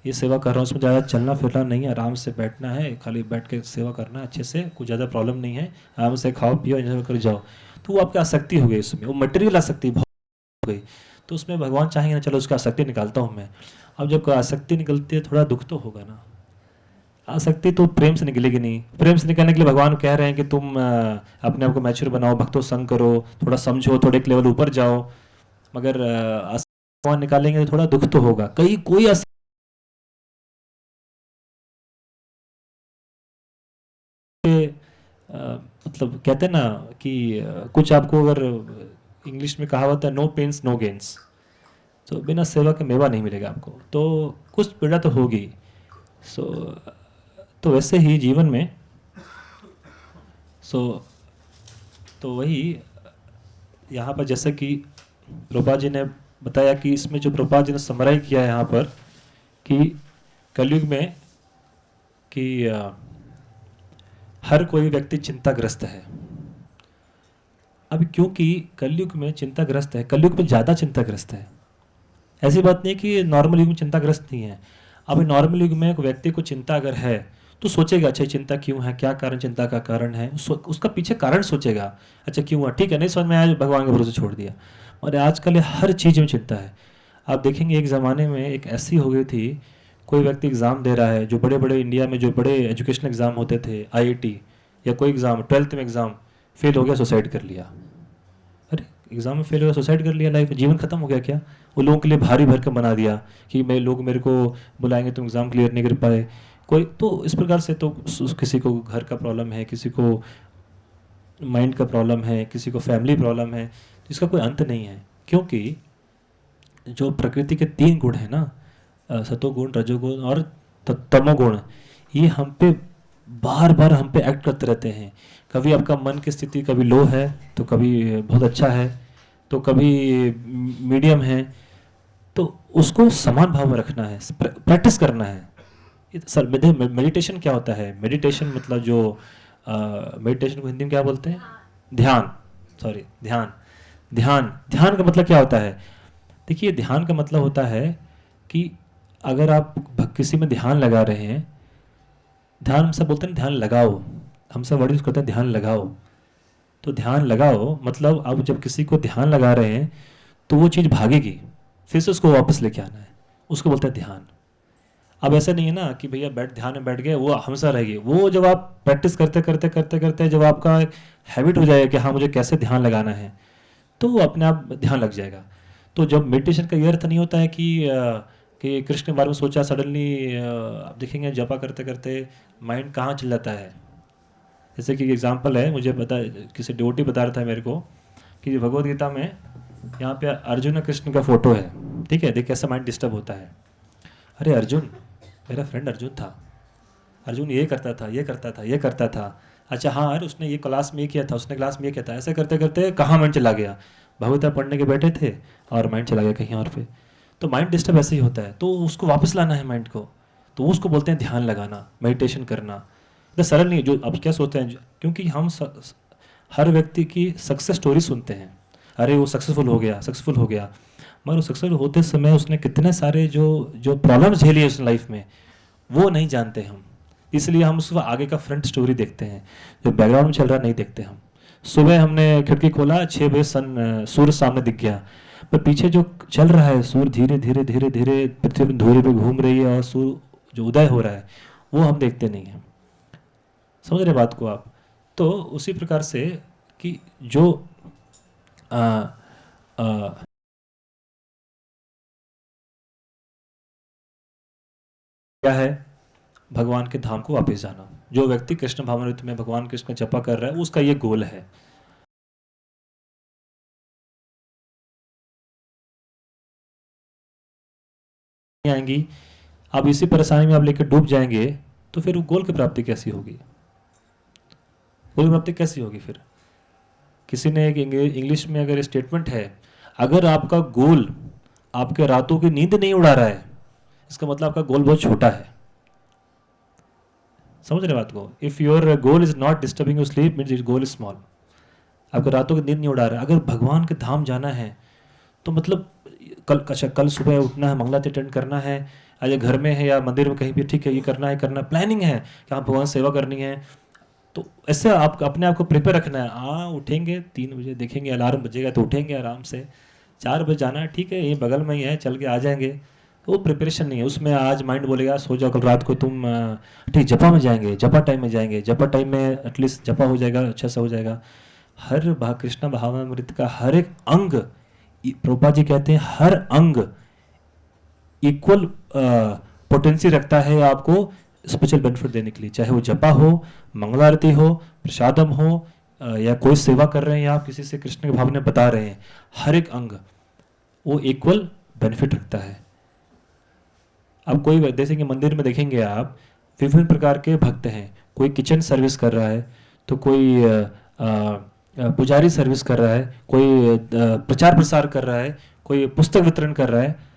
ये सेवा कर रहा हूँ उसमें ज़्यादा चलना फिरना नहीं है, आराम से बैठना है, खाली बैठ के सेवा करना है अच्छे से, कुछ ज़्यादा प्रॉब्लम नहीं है, आराम से खाओ पियो एंजॉय कर जाओ, तो वो आपकी आसक्ति हो गई, उसमें वो मटेरियल आसक्ति बहुत हो गई। तो उसमें भगवान चाहेंगे ना, चलो उसका आसक्ति निकालता हूँ मैं। अब जब आसक्ति निकलती है थोड़ा दुख तो होगा ना। आसक्ति तो प्रेम से निकलेगी नहीं। प्रेम से निकलने के लिए भगवान कह रहे हैं कि तुम अपने आप को मैच्योर बनाओ, भक्तों संग करो, थोड़ा समझो, थोड़े एक लेवल ऊपर जाओ। मगर भगवान निकालेंगे तो थोड़ा दुख तो होगा। कहीं कोई मतलब कहते हैं ना कि कुछ आपको अगर इंग्लिश में कहावत है नो पेन्स नो गेन्स, तो बिना सेवा के मेवा नहीं मिलेगा आपको, तो कुछ पीड़ा तो होगी। सो तो वैसे ही जीवन में, सो तो वही यहाँ पर जैसे कि प्रभुपाद जी ने बताया कि इसमें जो प्रभुपाद जी ने समराइज किया है यहाँ पर कि कलयुग में कि हर कोई व्यक्ति चिंताग्रस्त है। अब क्योंकि कलयुग में चिंताग्रस्त है, कलयुग में ज़्यादा चिंताग्रस्त है। ऐसी बात नहीं कि नॉर्मल युग में चिंताग्रस्त नहीं है। अब नॉर्मल युग में एक व्यक्ति को चिंता अगर है तो सोचेगा अच्छा चिंता क्यों है, क्या कारण चिंता का कारण है, उसका पीछे कारण सोचेगा, अच्छा क्यों हुआ, ठीक है नहीं समझ में आया, भगवान के भरोसे छोड़ दिया। और आजकल हर चीज़ में चिंता है। आप देखेंगे एक ज़माने में एक ऐसी हो गई थी, कोई व्यक्ति एग्ज़ाम दे रहा है, जो बड़े बड़े इंडिया में जो बड़े एजुकेशनल एग्ज़ाम होते थे, आईआईटी या कोई एग्ज़ाम, 12th में एग्ज़ाम फेल हो गया, सुसाइड कर लिया। अरे एग्जाम में फेल हो गया, सुसाइड कर लिया, लाइफ जीवन खत्म हो गया क्या? वो लोगों के लिए भारी भरकम बना दिया कि मैं लोग मेरे को बुलाएंगे, तुम एग्जाम क्लियर नहीं कर पाए। कोई तो इस प्रकार से तो किसी को घर का प्रॉब्लम है, किसी को माइंड का प्रॉब्लम है, किसी को फैमिली प्रॉब्लम है, तो इसका कोई अंत नहीं है। क्योंकि जो प्रकृति के 3 गुण है ना, सतोगुण, रजोगुण और तमोगुण, ये हम पे बार बार हम पे एक्ट करते रहते हैं। कभी आपका मन की स्थिति कभी लो है तो कभी बहुत अच्छा है, तो कभी मीडियम है, तो उसको समान भाव में रखना है, प्रैक्टिस करना है। सर मेडिटेशन क्या होता है? मेडिटेशन मतलब जो मेडिटेशन को हिंदी में क्या बोलते हैं? ध्यान। सॉरी, ध्यान। ध्यान ध्यान का मतलब क्या होता है? देखिए, ध्यान का मतलब होता है कि अगर आप किसी में ध्यान लगा रहे हैं, ध्यान हम सब बोलते हैं ध्यान लगाओ, हम सब वर्ड यूज करते हैं ध्यान लगाओ। तो ध्यान लगाओ मतलब आप जब किसी को ध्यान लगा रहे हैं तो वो चीज़ भागेगी, फिर से उसको वापस लेके आना है, उसको बोलते हैं ध्यान। अब ऐसा नहीं है ना कि भैया बैठ ध्यान में बैठ गए वो हमेशा रहेगी, वो जब आप प्रैक्टिस करते करते करते करते जब आपका हैबिट हो जाएगा कि हाँ मुझे कैसे ध्यान लगाना है, तो वो अपने आप ध्यान लग जाएगा। तो जब मेडिटेशन का ये अर्थ नहीं होता है कि कृष्ण के बारे में सोचा सडनली, आप देखेंगे जपा करते करते माइंड कहाँ चल जाता है। जैसे कि एग्जांपल है, मुझे पता, किसी डिवोटी बता रहा था मेरे को कि भगवत गीता में यहाँ पे अर्जुन और कृष्ण का फोटो है, ठीक है, देख कैसा माइंड डिस्टर्ब होता है। अरे अर्जुन, मेरा फ्रेंड अर्जुन था, अर्जुन ये करता था ये करता था ये करता था, अच्छा हाँ अरे उसने ये क्लास में ये किया था, उसने क्लास में ये किया था, ऐसे करते करते कहाँ माइंड चला गया। भगवता पढ़ने के बैठे थे और माइंड चला गया कहीं और पे। तो माइंड डिस्टर्ब ऐसे ही होता है, तो उसको वापस लाना है माइंड को, तो उसको बोलते हैं ध्यान लगाना, मेडिटेशन करना। इतना सरल नहीं है जो आप क्या सोचते हैं, क्योंकि हम हर व्यक्ति की सक्सेस स्टोरी सुनते हैं, अरे वो सक्सेसफुल हो गया सक्सेसफुल हो गया, मगर वो सक्सेसफुल होते समय उसने कितने सारे जो जो प्रॉब्लम्स झेली है उस लाइफ में वो नहीं जानते हम। इसलिए हम उसको आगे का फ्रंट स्टोरी देखते हैं, जो बैकग्राउंड में चल रहा नहीं देखते हम। सुबह हमने खिड़की खोला 6 बजे सूर्य सामने दिख गया, पर पीछे जो चल रहा है सूर्य धीरे धीरे धीरे धीरे पृथ्वी में धुरे पे घूम रही है और सूर्य जो उदय हो रहा है वो हम देखते नहीं हैं। समझ रहे बात को आप? तो उसी प्रकार से कि जो आ, आ, क्या है, भगवान के धाम को वापस जाना। जो व्यक्ति कृष्ण भावनामृत में भगवान कृष्ण का जपा कर रहा है उसका ये गोल है। आएंगी, आप इसी परेशानी में आप लेकर डूब जाएंगे, तो फिर वो गोल की प्राप्ति कैसी होगी? गोल की प्राप्ति कैसी होगी फिर? किसी ने एक इंग्लिश में अगर स्टेटमेंट है, अगर आपका गोल आपके रातों की नींद नहीं उड़ा रहा है, इसका मतलब आपका गोल बहुत छोटा है। समझ रहे बात को? If your goal is not disturbing your sleep means goal is small. आपको रातों की नींद नहीं उड़ा रहा है, अगर भगवान के धाम जाना है तो मतलब कल, अच्छा कल सुबह उठना है, मंगलाती अटेंड करना है, या घर में है या मंदिर में कहीं भी, ठीक है ये करना है, करना प्लानिंग है कि हाँ भगवान सेवा करनी है, तो ऐसे आप अपने आप को प्रिपेयर रखना है। हाँ उठेंगे 3 बजे, देखेंगे अलार्म बजेगा तो उठेंगे आराम से, 4 बजे जाना है, ठीक है ये बगल में ही है चल के आ जाएंगे। तो वो प्रिपरेशन नहीं है उसमें। आज माइंड बोलेगा सो जाओ, कल रात को तुम ठीक जपा में जाएंगे, जपा टाइम में जाएंगे, जपा टाइम में एटलीस्ट जपा हो जाएगा, अच्छा सा हो जाएगा। हर कृष्णा भावनामृत का हर एक अंग, प्रभुपाद जी कहते हैं हर अंग इक्वल पोटेंसी रखता है आपको स्पेशल बेनिफिट देने के लिए, चाहे वो जपा हो, मंगलारती हो, प्रसादम हो, या कोई सेवा कर रहे हैं या आप किसी से कृष्ण के भावना बता रहे हैं, हर एक अंग वो इक्वल बेनिफिट रखता है। अब कोई जैसे कि मंदिर में देखेंगे आप विभिन्न प्रकार के भक्त हैं, कोई किचन सर्विस कर रहा है, तो कोई पुजारी सर्विस कर रहा है, कोई प्रचार प्रसार कर रहा है, कोई पुस्तक वितरण कर रहा है।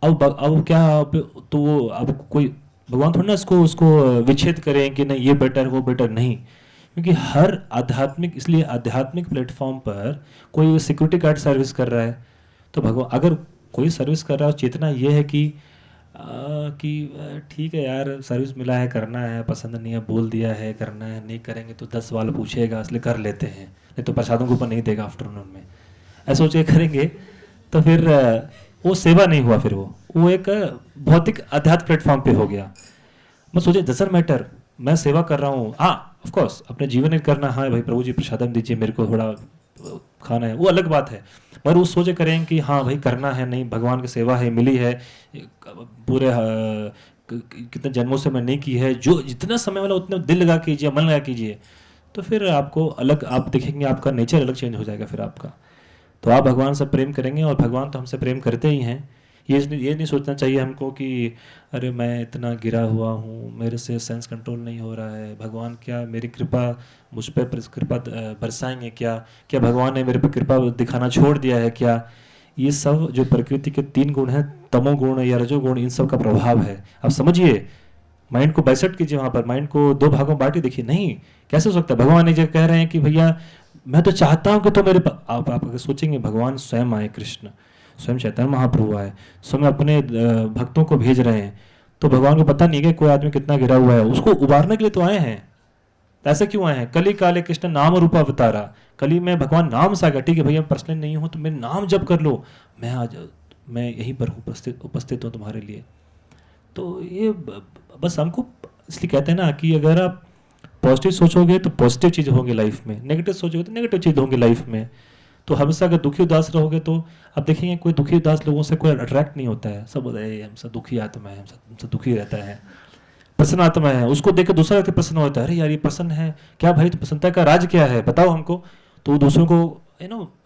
अब क्या तो वो अब कोई भगवान थोड़ा ना उसको उसको विच्छेद करें कि नहीं ये बेटर वो बेटर, नहीं। क्योंकि हर आध्यात्मिक, इसलिए आध्यात्मिक प्लेटफॉर्म पर कोई सिक्योरिटी गार्ड सर्विस कर रहा है, तो भगवान अगर कोई सर्विस कर रहा है, चेतना ये है कि ठीक है यार सर्विस मिला है करना है, पसंद नहीं है बोल दिया है करना है, नहीं करेंगे तो 10 सवाल पूछेगा इसलिए कर लेते हैं, नहीं तो प्रसादों के ऊपर नहीं देगा आफ्टरनून में, ऐसा सोच के करेंगे तो फिर वो सेवा नहीं हुआ, फिर वो एक भौतिक अध्यात्म प्लेटफॉर्म पे हो गया। मैं सोचे डजंट मैटर मैं सेवा कर रहा हूँ, हाँ ऑफ कोर्स अपने जीवन में करना, हाँ भाई प्रभु जी प्रसादम दीजिए मेरे को थोड़ा खाना है, वो अलग बात है। मगर वो सोचे करें कि हाँ भाई करना है, नहीं भगवान की सेवा है मिली है, पूरे कितने जन्मों से मैं नहीं की है, जो जितना समय वाला उतना दिल लगा कीजिए, मन लगा कीजिए, तो फिर आपको अलग आप देखेंगे, आपका नेचर अलग चेंज हो जाएगा फिर आपका। तो आप भगवान से प्रेम करेंगे और भगवान तो हमसे प्रेम करते ही हैं, ये नहीं सोचना चाहिए हमको कि अरे मैं इतना गिरा हुआ हूँ, मेरे से सेंस कंट्रोल नहीं हो रहा है, भगवान क्या मेरी कृपा मुझ पर कृपा बरसाएंगे क्या, क्या भगवान ने मेरे पर कृपा दिखाना छोड़ दिया है क्या। ये सब जो प्रकृति के 3 गुण हैं, तमोगुण या रजोगुण, इन सब का प्रभाव है। आप समझिए, माइंड को बाइसेक्ट कीजिए, वहाँ पर माइंड को 2 भागों में बांटिए। देखिए नहीं, कैसे हो सकता है, भगवान ये जो कह रहे हैं कि भैया मैं तो चाहता हूँ कि तो मेरे आप अगर सोचेंगे, भगवान स्वयं आए, कृष्ण स्वयं चैतन्य महाप्रभु आए, स्वयं अपने भक्तों को भेज रहे हैं, तो भगवान को पता नहीं कि कोई आदमी कितना गिरा हुआ है, उसको उबारने के लिए तो आए हैं। तो ऐसे क्यों आए हैं, कली काले कृष्ण नाम रूप अवतारा, कली में भगवान नाम से आ गया। ठीक है भैया, पर्सनल नहीं हूँ तो मेरे नाम जप कर लो, मैं आज मैं यहीं पर हूँ, उपस्थित हूँ तुम्हारे लिए। तो ये बस हमको इसलिए कहते हैं ना कि अगर आप पॉजिटिव सोचोगे तो पॉजिटिव चीज़ होंगी लाइफ में, नेगेटिव सोचोगे तो नेगेटिव चीज़ होंगी लाइफ में। तो हमेशा अगर दुखी उदास रहोगे तो आप देखेंगे कोई दुखी उदास लोगों से कोई अट्रैक्ट नहीं होता है, सब बोलते हैं हमसे दुखी आत्मा है, हमसे दुखी रहता है। प्रसन्न आत्मा है, उसको देख के दूसरा व्यक्ति प्रसन्न होता है, अरे यार ये प्रसन्न है, क्या भाई तो प्रसन्नता का राज क्या है बताओ हमको। तो दूसरों को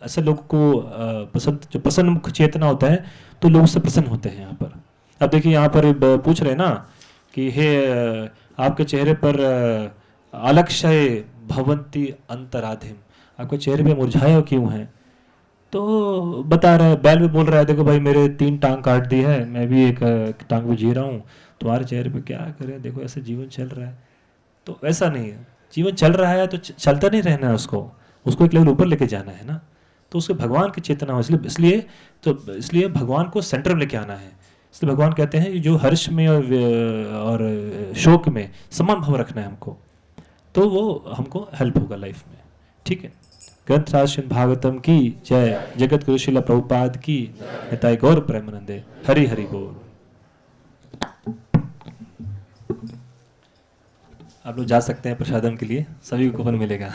ऐसे लोगों को पसंद, जो प्रसन्न मुख चेतना होता है तो लोग उससे प्रसन्न होते हैं यहाँ पर। अब देखिए यहाँ पर पूछ रहे हैं ना कि हे आपके चेहरे पर अलक्षय भवंती अंतराधिम, आपके चेहरे पे मुरझाया क्यों है। तो बता रहा है, बैल भी बोल रहा है देखो भाई मेरे 3 टांग काट दी है, मैं भी एक टांग पे जी रहा हूँ, तुम्हारे चेहरे पे क्या करें, देखो ऐसे जीवन चल रहा है। तो ऐसा नहीं है, जीवन चल रहा है तो चलता नहीं रहना है, उसको उसको एक लेवल ऊपर लेके जाना है ना। तो उसके भगवान की चेतना हो, इसलिए इसलिए इसलिए भगवान को सेंटर में लेके आना है। इसलिए भगवान कहते हैं जो हर्ष में और शोक में समान भाव रखना है हमको, तो वो हमको हेल्प होगा लाइफ में। ठीक है, ग्रंथराज श्रीमद् भागवतम की जय, जगत गुरु श्रील प्रभुपाद की निताई गौर प्रेमानंदे, हरि हरि बोल। आप लोग जा सकते हैं प्रसादम के लिए, सभी को कूपन मिलेगा।